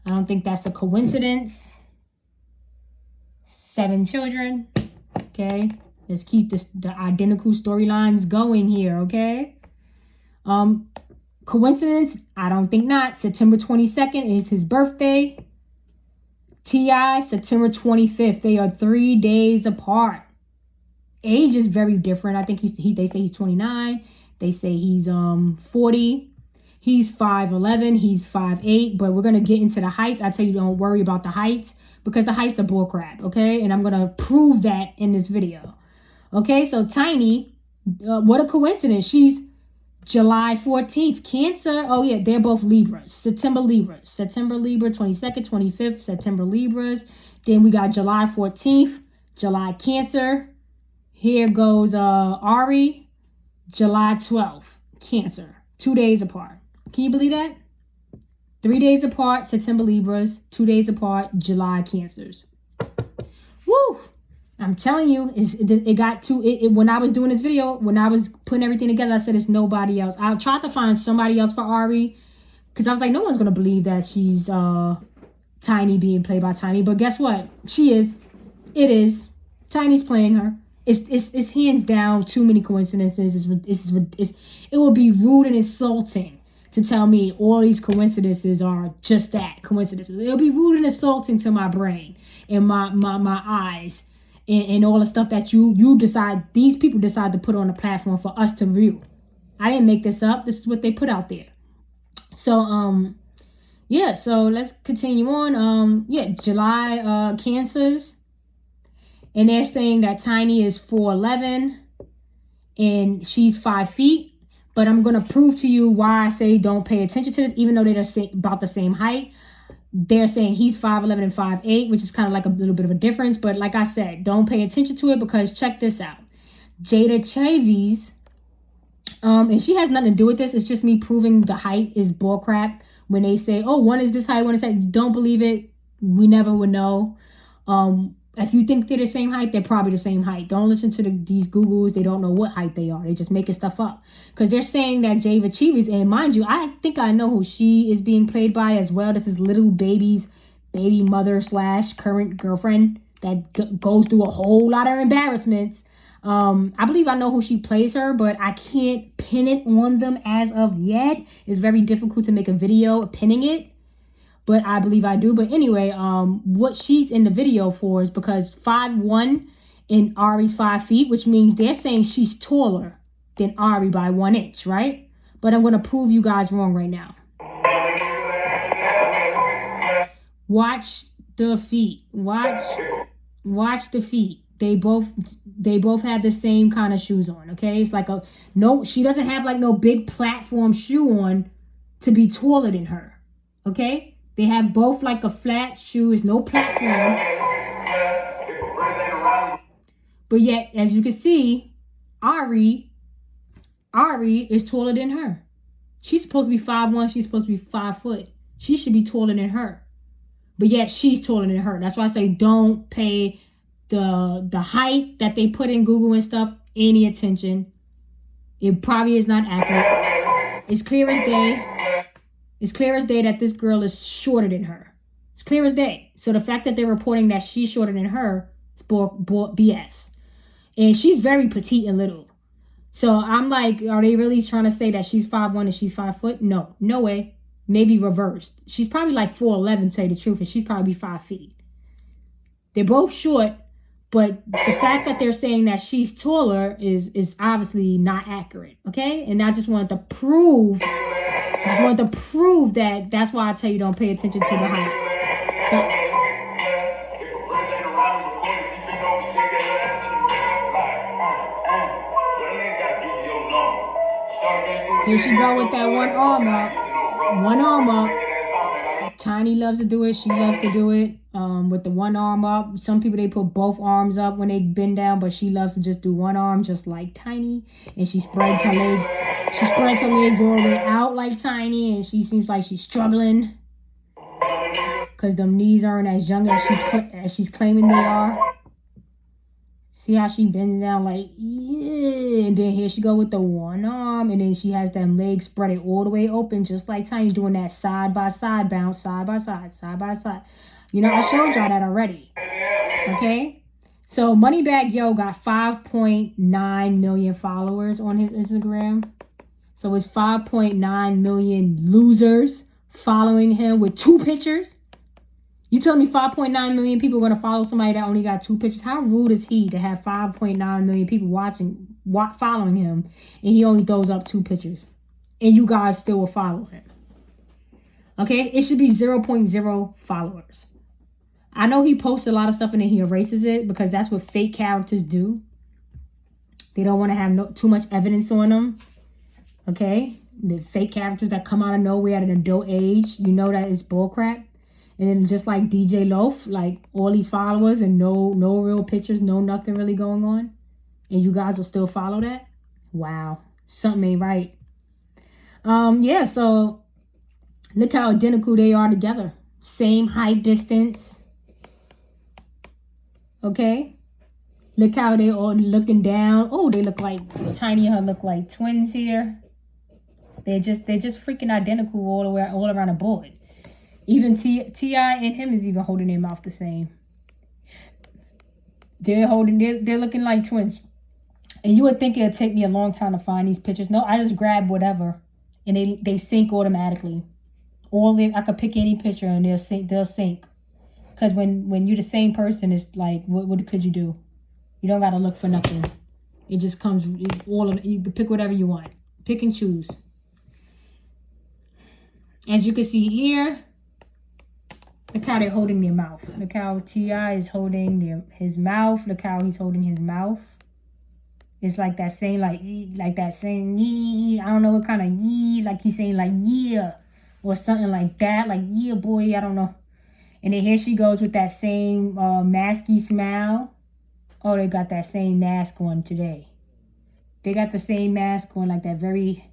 I don't think that's a coincidence. 7 children. Okay, let's keep the identical storylines going here. Okay. Coincidence? I don't think not. September 22nd is his birthday. T.I. September 25th. They are 3 days apart. Age is very different. I think they say he's 29. They say he's 40. He's 5'11", he's 5'8", but we're going to get into the heights. I tell you, don't worry about the heights because the heights are bullcrap, okay? And I'm going to prove that in this video. Okay, so Tiny, what a coincidence. She's July 14th, Cancer. Oh, yeah, they're both Libras. September Libra, 22nd, 25th, September Libras. Then we got July 14th, July Cancer. Here goes Ari, July 12th, Cancer. 2 days apart. Can you believe that? 3 days apart, September Libras. 2 days apart, July Cancers. Woo! I'm telling you, it got too... when I was doing this video, when I was putting everything together, I said it's nobody else. I tried to find somebody else for Ari because I was like, no one's going to believe that she's Tiny being played by Tiny. But guess what? She is. It is. Tiny's playing her. It's hands down too many coincidences. It would be rude and insulting to tell me all these coincidences are just that, coincidences. It'll be rude and insulting to my brain and my eyes and all the stuff that you decide, these people decide to put on a platform for us to view. I didn't make this up. This is what they put out there. So, yeah, so let's continue on. Yeah, July Cancers. And they're saying that Tiny is 4'11" and she's 5 feet. But I'm going to prove to you why I say don't pay attention to this, even though they're about the same height. They're saying he's 5'11" and 5'8", which is kind of like a little bit of a difference. But like I said, don't pay attention to it because check this out. Jada Chavies, and she has nothing to do with this. It's just me proving the height is bullcrap. When they say, oh, one is this height, one is that, don't believe it. We never would know. If you think they're the same height, they're probably the same height. Don't listen to these Googles. They don't know what height they are. They just making stuff up. Because they're saying that Jada Chavies, and mind you, I think I know who she is being played by as well. This is Little Baby's baby mother / current girlfriend that goes through a whole lot of embarrassments. I believe I know who she plays her, but I can't pin it on them as of yet. It's very difficult to make a video pinning it. But I believe I do. But anyway, what she's in the video for is because 5'1" and Ari's 5 feet, which means they're saying she's taller than Ari by 1 inch, right? But I'm going to prove you guys wrong right now. Watch the feet. Watch the feet. They both have the same kind of shoes on, okay? It's like she doesn't have like no big platform shoe on to be taller than her, okay? They have both like a flat shoe, it's no platform. But yet, as you can see, Ari is taller than her. She's supposed to be 5'1", she's supposed to be 5 foot. She should be taller than her. But yet, she's taller than her. That's why I say don't pay the height that they put in Google and stuff any attention. It probably is not accurate. It's clear as day. It's clear as day that this girl is shorter than her. It's clear as day. So the fact that they're reporting that she's shorter than her is BS. And she's very petite and little. So I'm like, are they really trying to say that she's 5'1" and she's 5 foot? No, no way. Maybe reversed. She's probably like 4'11", to tell you the truth, and she's probably 5 feet. They're both short, but the fact that they're saying that she's taller is obviously not accurate, okay? And I just wanted to prove that. That's why I tell you don't pay attention to the height. Here she go with that one arm up. One arm up. Tiny loves to do it. She loves to do it with the one arm up. Some people, they put both arms up when they bend down, but she loves to just do one arm just like Tiny. And she spreads her legs. She spreads her legs all the way out like Tiny, and she seems like she's struggling because them knees aren't as young as she's claiming they are. See how she bends down like, yeah. And then here she go with the one arm, and then she has them legs spread all the way open just like Tiny, doing that side by side bounce, side by side, side by side. You know, I showed y'all that already. Okay? So Moneybagg Yo got 5.9 million followers on his Instagram. So it's 5.9 million losers following him with 2 pictures. You tell me 5.9 million people are going to follow somebody that only got 2 pictures? How rude is he to have 5.9 million people following him, and he only throws up 2 pictures? and you guys still will follow him. Okay, it should be 0.0 followers. I know he posts a lot of stuff and then he erases it because that's what fake characters do. They don't want to have too much evidence on them. Okay, the fake characters that come out of nowhere at an adult age, you know that it's bullcrap. And then just like DJ Loaf, like all these followers and no real pictures, no nothing really going on, and you guys will still follow that. Wow, something ain't right. Yeah, so look how identical they are together. Same height, distance. Okay. Look how they all looking down. Oh, they look like Tiny and her look like twins here. They're just freaking identical all around the board. Even T.I. and him is even holding their mouth the same. They're looking like twins. And you would think it'd take me a long time to find these pictures. No, I just grab whatever and they sync automatically. I could pick any picture and they'll sync. Because when you're the same person, it's like, what could you do? You don't gotta look for nothing. It just comes you can pick whatever you want. Pick and choose. As you can see here, look how they're holding their mouth. Look how T.I. is holding his mouth. Look how he's holding his mouth. It's like that same, like that same yee. I don't know what kind of yee. Like he's saying like yeah. Or something like that. Like yeah, boy. I don't know. And then here she goes with that same masky smile. Oh, they got that same mask on today. They got the same mask on, like that very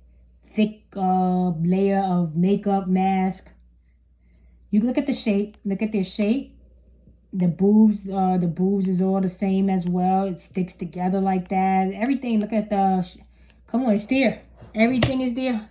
thick layer of makeup mask. You look at the shape. Look at their shape. The boobs is all the same as well. It sticks together like that. Everything. Look at come on, it's there. Everything is there.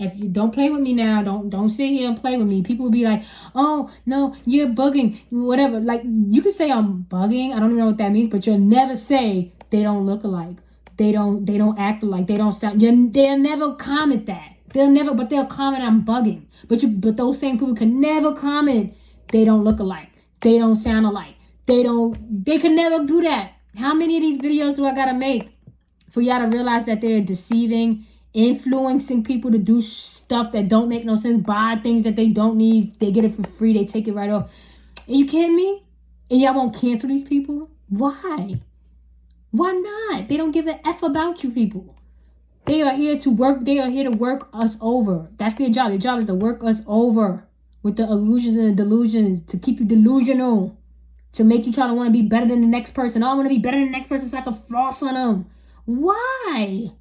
If you don't play with me now, don't sit here and play with me. People will be like, oh no, you're bugging, whatever. Like you can say I'm bugging. I don't even know what that means, but you'll never say they don't look alike. They don't act alike. They don't sound. They'll never comment that. They'll comment I'm bugging. But those same people can never comment they don't look alike. They don't sound alike. They can never do that. How many of these videos do I gotta make for y'all to realize that they're deceiving, influencing people to do stuff that don't make no sense, buy things that they don't need, they get it for free, they take it right off. Are you kidding me? And y'all won't cancel these people? Why? Why not? They don't give an F about you people. They are here to work us over. That's their job. Their job is to work us over with the illusions and the delusions, to keep you delusional, to make you try to want to be better than the next person. I want to be better than the next person so I can floss on them. Why?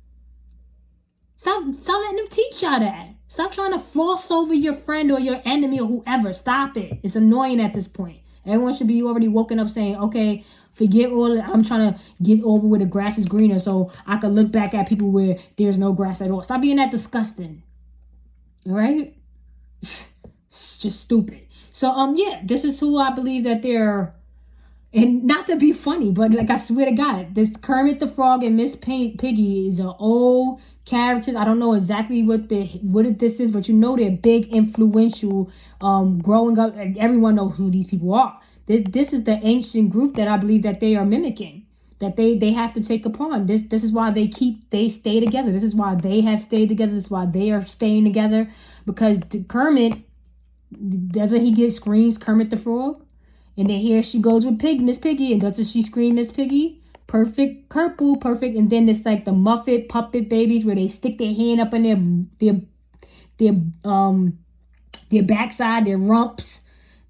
Stop letting them teach y'all that. Stop trying to floss over your friend or your enemy or whoever. Stop it. It's annoying at this point. Everyone should be already woken up saying, okay, forget all that. I'm trying to get over where the grass is greener so I can look back at people where there's no grass at all. Stop being that disgusting. All right? It's just stupid. So, yeah, this is who I believe that they're, and not to be funny, but like I swear to God, this Kermit the Frog and Miss Piggy is an old characters. I don't know exactly what this is, but you know they're big, influential. Growing up, everyone knows who these people are. This is the ancient group that I believe that they are mimicking, that they have to take upon. This is why they stay together. This is why they have stayed together. This is why they are staying together, because Kermit, doesn't he screams Kermit the Frog? And then here she goes with Miss Piggy, and doesn't she scream Miss Piggy? Perfect, Kerpoo, perfect. And then it's like the Muppet puppet babies where they stick their hand up in their backside, their rumps.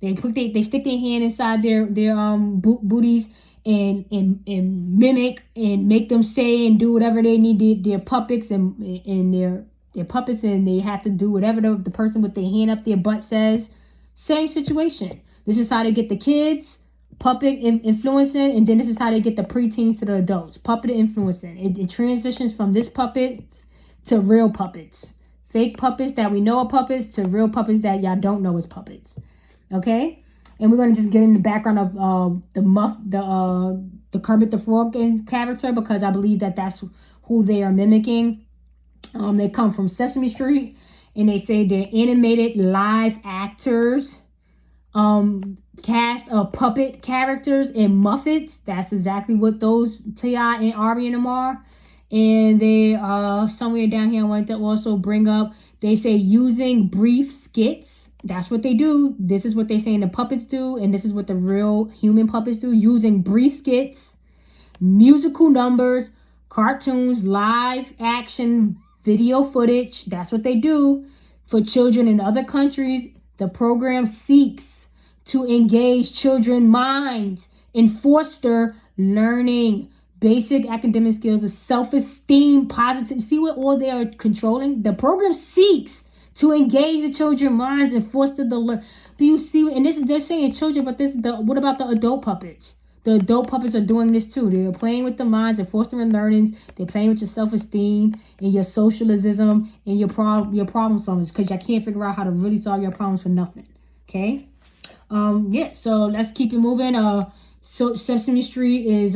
They stick their hand inside their booties and mimic and make them say and do whatever they need. Their puppets and their puppets, and they have to do whatever the person with their hand up their butt says. Same situation. This is how they get the kids, puppet influencing, and then this is how they get the preteens to the adults, puppet influencing. It transitions from this puppet to real puppets. Fake puppets that we know are puppets to real puppets that y'all don't know is puppets. Okay? And we're going to just get in the background of the Kermit the Frog character, because I believe that that's who they are mimicking. They come from Sesame Street, and they say they're animated live actors. Cast of puppet characters and Muppets. That's exactly what those T.I. and Ari and them are. And they somewhere down here I wanted to also bring up, they say using brief skits. That's what they do. This is what they saying the puppets do, and this is what the real human puppets do. Using brief skits, musical numbers, cartoons, live action video footage. That's what they do for children in other countries. The program seeks to engage children's minds and foster learning, basic academic skills of self-esteem, positive. See what all they are controlling? The program seeks to engage the children's minds and foster the learn. Do you see? And this is, they're saying children, but this is the, what about the adult puppets? The adult puppets are doing this too. They're playing with the minds and fostering learnings. They're playing with your self-esteem and your socialism and your problem solving, because y'all can't figure out how to really solve your problems for nothing. Okay. Yeah. So let's keep it moving. So Sesame Street is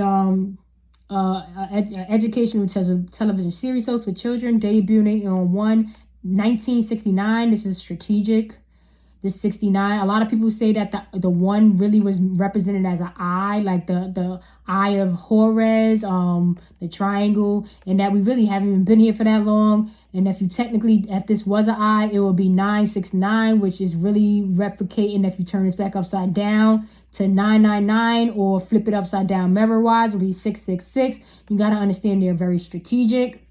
educational television series host for children, debuting on 1969. This is strategic. This 69. A lot of people say that the one really was represented as an eye, like the eye of Horus, the triangle, and that we really haven't even been here for that long. And if this was an eye, it would be 969, which is really replicating if you turn this back upside down to 999 or flip it upside down mirror-wise, it would be 666. You got to understand they're very strategic.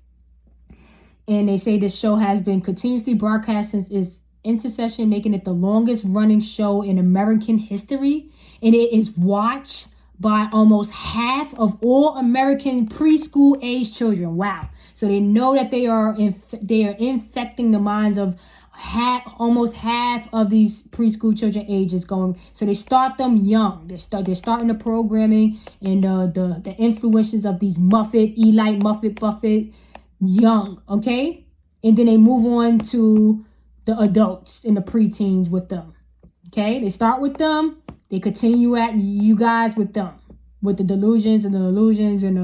And they say this show has been continuously broadcast since its inception, making it the longest running show in American history, and it is watched by almost half of all American preschool age children. Wow. So they know that they are infecting the minds of almost half of these preschool children ages going. So they start them young. They're starting the programming and the influences of these Muffet Buffett young, okay? And then they move on to the adults and the preteens with them. Okay, they start with them. They continue at you guys with them, with the delusions and the illusions and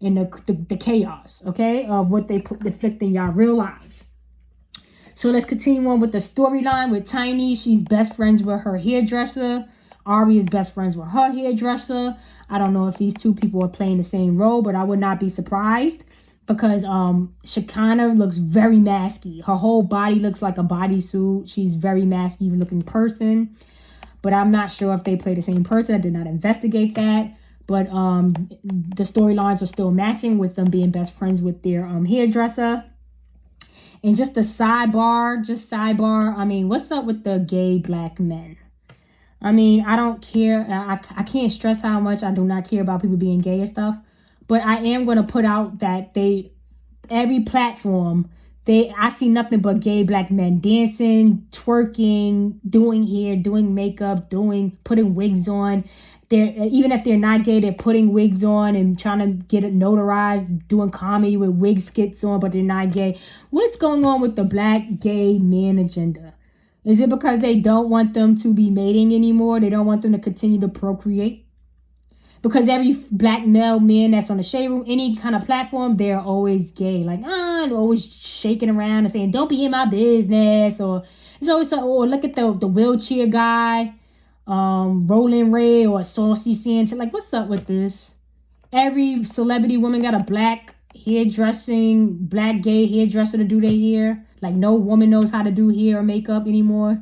the chaos. Okay, of what they inflict in y'all real lives. So let's continue on with the storyline with Tiny. She's best friends with her hairdresser. Ari is best friends with her hairdresser. I don't know if these two people are playing the same role, but I would not be surprised. Because Shekinah looks very masky. Her whole body looks like a bodysuit. She's very masky looking person. But I'm not sure if they play the same person. I did not investigate that. But the storylines are still matching with them being best friends with their hairdresser. And just a sidebar. I mean, what's up with the gay black men? I mean, I don't care. I can't stress how much I do not care about people being gay or stuff. But I am going to put out that every platform, I see nothing but gay black men dancing, twerking, doing hair, doing makeup, putting wigs on. Even if they're not gay, they're putting wigs on and trying to get it notarized, doing comedy with wig skits on, but they're not gay. What's going on with the black gay man agenda? Is it because they don't want them to be mating anymore? They don't want them to continue to procreate? Because every black male man that's on the Shade Room, any kind of platform, they're always gay. Like, they're always shaking around and saying, don't be in my business. Or it's always like, oh, look at the wheelchair guy, Rolling Ray or Saucy Santa. Like, what's up with this? Every celebrity woman got a black gay hairdresser to do their hair. Like, no woman knows how to do hair or makeup anymore.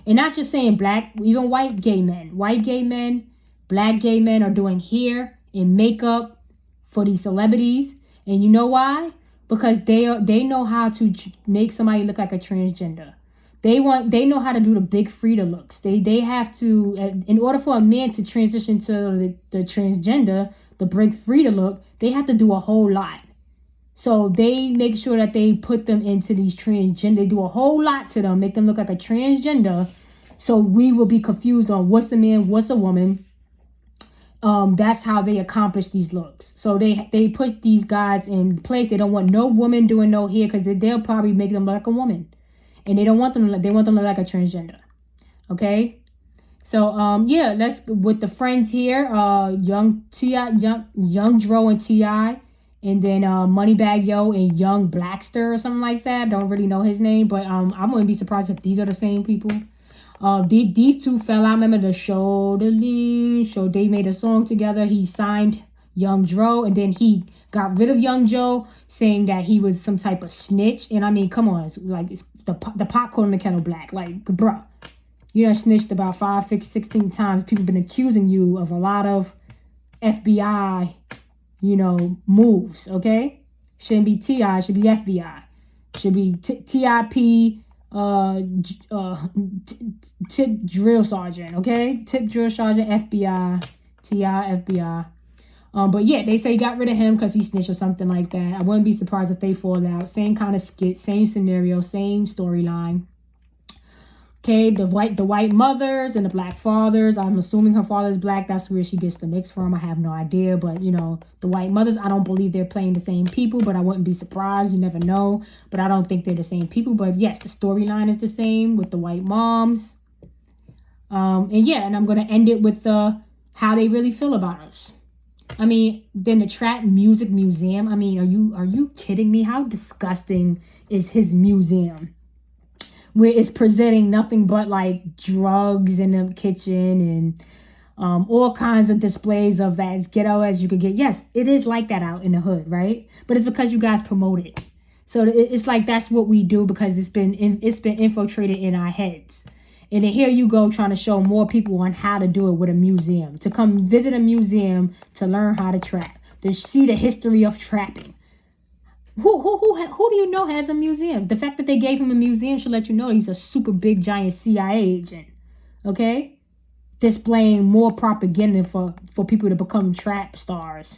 And not just saying black, even white gay men. Black gay men are doing hair and makeup for these celebrities. And you know why? Because they know how to make somebody look like a transgender. They know how to do the big Frida looks. They have to, in order for a man to transition to the transgender, the big Frida look, they have to do a whole lot. So they make sure that they put them into these transgender. They do a whole lot to them, make them look like a transgender. So we will be confused on what's a man, what's a woman. That's how they accomplish these looks. So they put these guys in place. They don't want no woman doing no hair because they'll probably make them look like a woman, and they don't want them. They want them to look like a transgender. Okay, so yeah, let's with the friends here. Young Dro and T.I., and then Moneybagg Yo and Young Blackster or something like that. Don't really know his name, but I wouldn't be surprised if these are the same people. These two fell out. Remember the show? They made a song together. He signed Young Dro, and then he got rid of Young Joe, saying that he was some type of snitch. And I mean, come on, it's the popcorn in the kettle black. Like, bruh, you done snitched about 5, 6, 16 times. People been accusing you of a lot of FBI, moves, okay? Shouldn't be TI, should be FBI. Should be TIP, tip drill sergeant, okay? Tip drill sergeant, FBI, TI, FBI. But yeah, they say he got rid of him because he snitched or something like that. I wouldn't be surprised if they fall out. Same kind of skit, same scenario, same storyline. Okay, the white mothers and the black fathers. I'm assuming her father's black. That's where she gets the mix from. I have no idea. But, the white mothers, I don't believe they're playing the same people. But I wouldn't be surprised. You never know. But I don't think they're the same people. But yes, the storyline is the same with the white moms. And I'm going to end it with how they really feel about us. I mean, then the Trap Music Museum. I mean, are you kidding me? How disgusting is his museum? Where it's presenting nothing but like drugs in the kitchen and all kinds of displays of as ghetto as you could get. Yes, it is like that out in the hood, right? But it's because you guys promote it. So it's like that's what we do because it's been infiltrated in our heads. And then here you go trying to show more people on how to do it with a museum. To come visit a museum to learn how to trap. To see the history of trapping. Who do you know has a museum? The fact that they gave him a museum should let you know he's a super big giant CIA agent. Okay? Displaying more propaganda for people to become trap stars.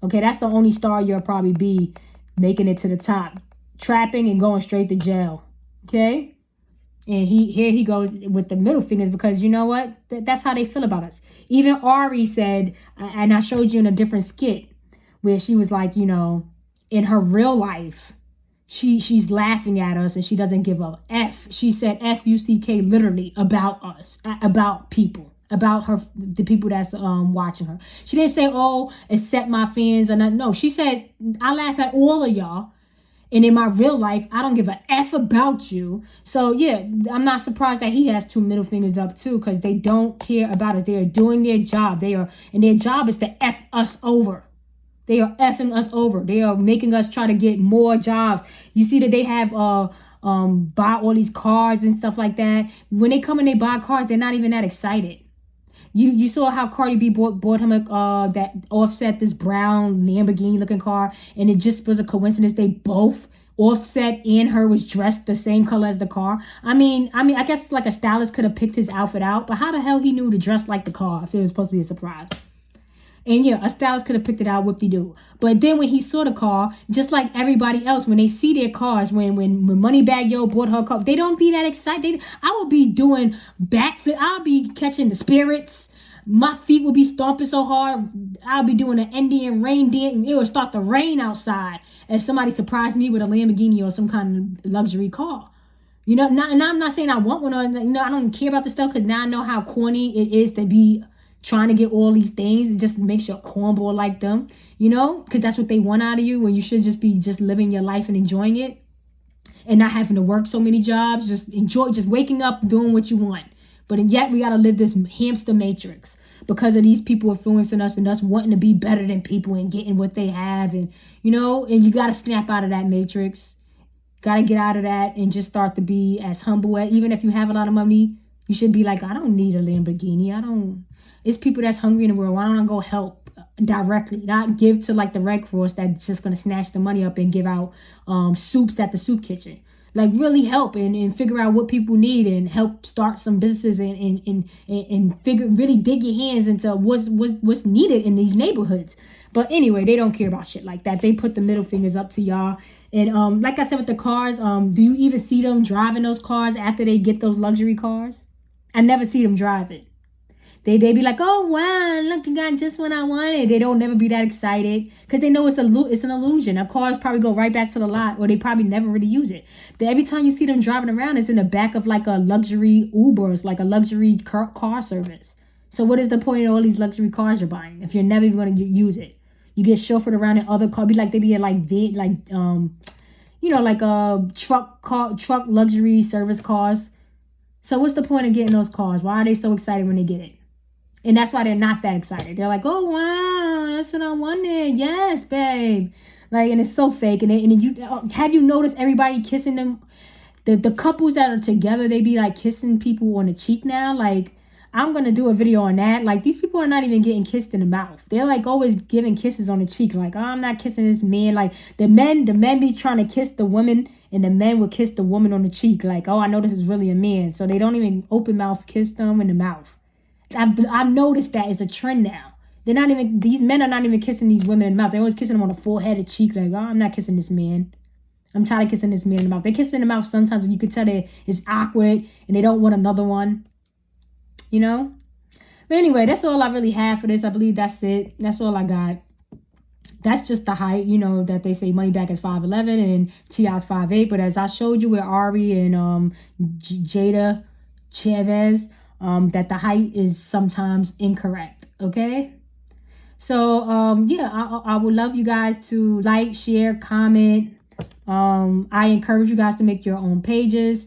Okay, that's the only star you'll probably be making it to the top. Trapping and going straight to jail. Okay? And here he goes with the middle fingers because you know what? That's how they feel about us. Even Ari said, and I showed you in a different skit, where she was like, in her real life, she's laughing at us and she doesn't give a F. She said F-U-C-K literally about us, about people, about the people that's watching her. She didn't say, oh, except my fans or not. No, she said, I laugh at all of y'all. And in my real life, I don't give a F about you. So, yeah, I'm not surprised that he has 2 middle fingers up, too, because they don't care about us. They are doing their job. And their job is to F us over. They are effing us over. They are making us try to get more jobs. You see that they have buy all these cars and stuff like that. When they come and they buy cars, they're not even that excited. You saw how Cardi B bought him that Offset, this brown Lamborghini looking car, and it just was a coincidence they both, Offset and her, was dressed the same color as the car. I mean, I guess like a stylist could have picked his outfit out, but how the hell he knew to dress like the car if it was supposed to be a surprise? And yeah, a stylist could have picked it out, whoop-de-doo. But then when he saw the car, just like everybody else, when they see their cars, when Moneybagg Yo bought her car, they don't be that excited. I will be doing backflip. I'll be catching the spirits. My feet will be stomping so hard. I'll be doing an Indian rain dance. It will start to rain outside if somebody surprised me with a Lamborghini or some kind of luxury car. And I'm not saying I want one or, I don't care about this stuff because now I know how corny it is to be trying to get all these things. It just makes you a cornball like them, because that's what they want out of you when you should just be just living your life and enjoying it and not having to work so many jobs. Just waking up, doing what you want. But yet we got to live this hamster matrix because of these people influencing us and us wanting to be better than people and getting what they have. And, and you got to snap out of that matrix. Got to get out of that and just start to be as humble as, even if you have a lot of money, you should be like, I don't need a Lamborghini. It's people that's hungry in the world. Why don't I go help directly? Not give to like the Red Cross that's just going to snatch the money up and give out soups at the soup kitchen. Like really help and figure out what people need and help start some businesses and really dig your hands into what's needed in these neighborhoods. But anyway, they don't care about shit like that. They put the middle fingers up to y'all. And like I said with the cars, do you even see them driving those cars after they get those luxury cars? I never see them drive it. They be like, oh, wow, look, I got just what I wanted. They don't never be that excited because they know it's an illusion. Our cars probably go right back to the lot or they probably never really use it. Every time you see them driving around, it's in the back of like a luxury Ubers, like a luxury car service. So what is the point of all these luxury cars you're buying if you're never even going to use it? You get chauffeured around in other cars. They be in truck luxury service cars. So what's the point of getting those cars? Why are they so excited when they get it? And that's why they're not that excited. They're like, oh, wow, that's what I wanted. Yes, babe. Like, and it's so fake. And then you have you noticed everybody kissing them? The couples that are together, they be like kissing people on the cheek now. Like, I'm gonna do a video on that. Like, these people are not even getting kissed in the mouth. They're like always giving kisses on the cheek. Like, oh, I'm not kissing this man. Like, the men be trying to kiss the women, and the men will kiss the woman on the cheek. Like, oh, I know this is really a man. So they don't even open mouth kiss them in the mouth. I've noticed that it's a trend now. These men are not even kissing these women in the mouth. They're always kissing them on the forehead or cheek. Like, oh, I'm not kissing this man. I'm tired of kissing this man in the mouth. They kiss in the mouth sometimes when you can tell it's awkward and they don't want another one. You know? But anyway, that's all I really have for this. I believe that's it. That's all I got. That's just the height, you know, that they say Moneybagg is 5'11" and T.I.'s 5'8". But as I showed you with Ari and Jada Chavez, that the height is sometimes incorrect. Okay? So, yeah, I would love you guys to like, share, comment. I encourage you guys to make your own pages.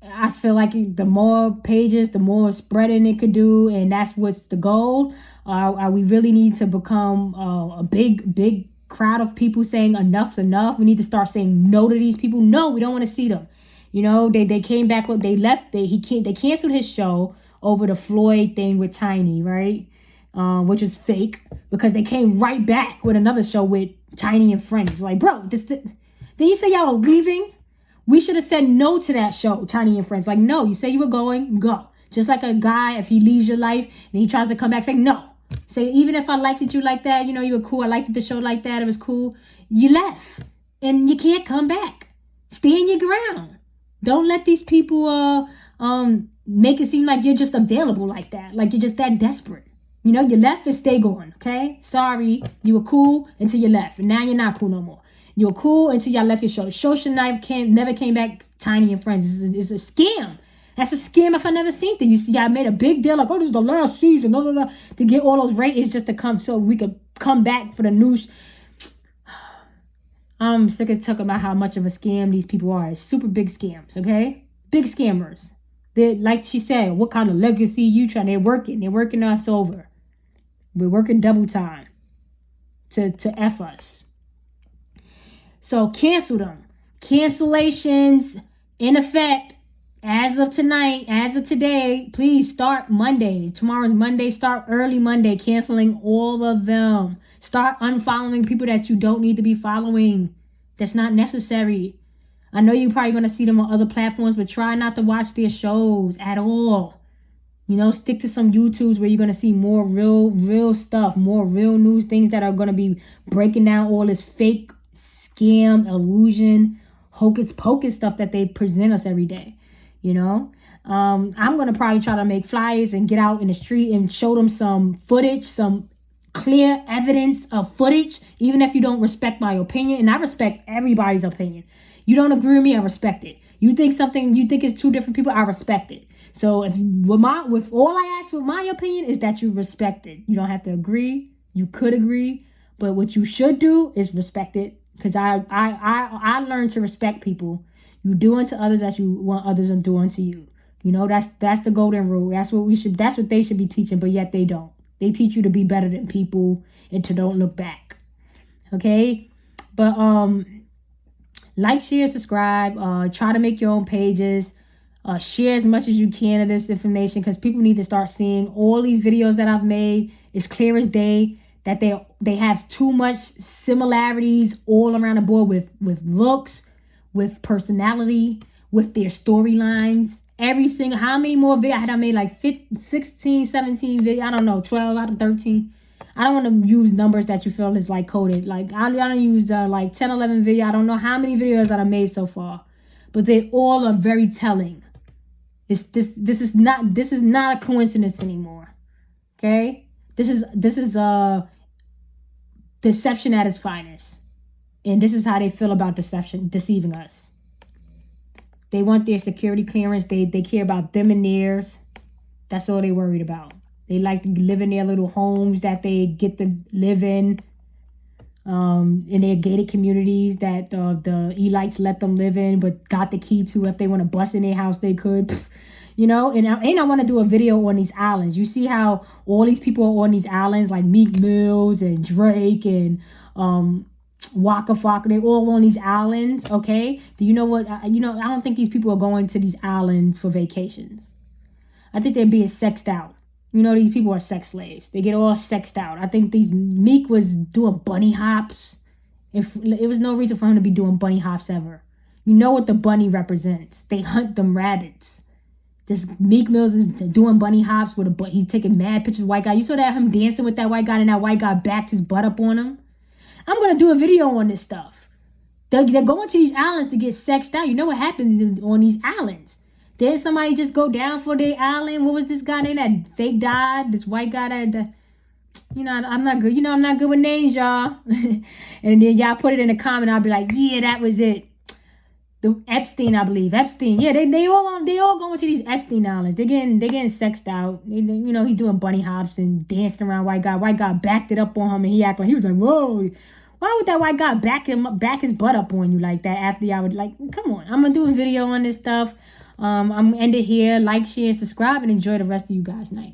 I feel like the more pages, the more spreading it could do, and that's what's the goal. We really need to become a big crowd of people saying enough's enough. We need to start saying no to these people. No, we don't want to see them. You know, they came back when they left. They canceled his show over the Floyd thing with Tiny, right? Which is fake, because they came right back with another show with Tiny and Friends. Like, bro, then you say y'all are leaving? We should have said no to that show, Tiny and Friends. Like, no, you say you were going, go. Just like a guy, if he leaves your life and he tries to come back, say no. Say, even if I liked it you like that, you know, you were cool, I liked the show like that, it was cool. You left, and you can't come back. Stand your ground. Don't let these people make it seem like you're just available like that, like you're just that desperate. You know, you left and stay going, okay? Sorry, you were cool until you left, and now you're not cool no more. You were cool until y'all left your show. The show should never came back. Tiny and Friends. It's a scam. That's a scam if I never seen it. You see, I made a big deal like, oh, this is the last season, blah, blah, blah, to get all those ratings just to come so we could come back for the news. I'm sick of talking about how much of a scam these people are. It's super big scams, okay? Big scammers. They're, like she said, what kind of legacy you trying? They're working us over. We're working double time to F us. So cancel them. Cancellations in effect as of tonight, as of today. Please start Monday. Tomorrow's Monday. Start early Monday. Canceling all of them. Start unfollowing people that you don't need to be following. That's not necessary. I know you're probably going to see them on other platforms, but try not to watch their shows at all. You know, stick to some YouTubes where you're going to see more real stuff, more real news, things that are going to be breaking down all this fake scam, illusion, hocus pocus stuff that they present us every day. You know, I'm going to probably try to make flyers and get out in the street and show them some footage, some clear evidence of footage, even if you don't respect my opinion. And I respect everybody's opinion. You don't agree with me, I respect it. You think it's two different people, I respect it. So with all I ask with my opinion is that you respect it. You don't have to agree. You could agree, but what you should do is respect it. Because I learned to respect people. You do unto others as you want others to do unto you. You know, that's the golden rule. That's what they should be teaching, but yet they don't. They teach you to be better than people and to don't look back. Okay? But like, share, subscribe, try to make your own pages. Share as much as you can of this information, because people need to start seeing all these videos that I've made. It's clear as day that they have too much similarities all around the board with looks, with personality, with their storylines. Every single, how many more videos had I made? Like 16, 17 videos. I don't know, 12 out of 13. I don't want to use numbers that you feel is like coded. Like I don't use like 10, 11 videos. I don't know how many videos that I made so far, but they all are very telling. This is not a coincidence anymore. Okay? This is deception at its finest. And this is how they feel about deceiving us. They want their security clearance. They care about them and theirs. That's all they worried about. They like to live in their little homes that they get to live in their gated communities that the elites let them live in, but got the key to. If they want to bust in their house, they could. You know, and I want to do a video on these islands. You see how all these people are on these islands, like Meek Mills and Drake and Waka Flocka, they're all on these islands, okay? Do you know what, I don't think these people are going to these islands for vacations. I think they're being sexed out. You know, these people are sex slaves. They get all sexed out. I think Meek was doing bunny hops. If it was no reason for him to be doing bunny hops ever. You know what the bunny represents. They hunt them rabbits. This Meek Mills is doing bunny hops with he's taking mad pictures of white guy. You saw that him dancing with that white guy and that white guy backed his butt up on him? I'm going to do a video on this stuff. They're going to these islands to get sexed out. You know what happens on these islands? Did somebody just go down for their island? What was this guy named that fake died? This white guy that, I'm not good. I'm not good with names, y'all. And then y'all put it in the comment. I'll be like, yeah, that was it. The Epstein, I believe. Epstein. Yeah, they all going to these Epstein islands. They're getting sexed out. He's doing bunny hops and dancing around white guy. White guy backed it up on him and he acted like he was like, whoa. Why would that white guy back his butt up on you like that after y'all would come on. I'm gonna do a video on this stuff. I'm gonna end it here. Like, share, subscribe, and enjoy the rest of you guys' night.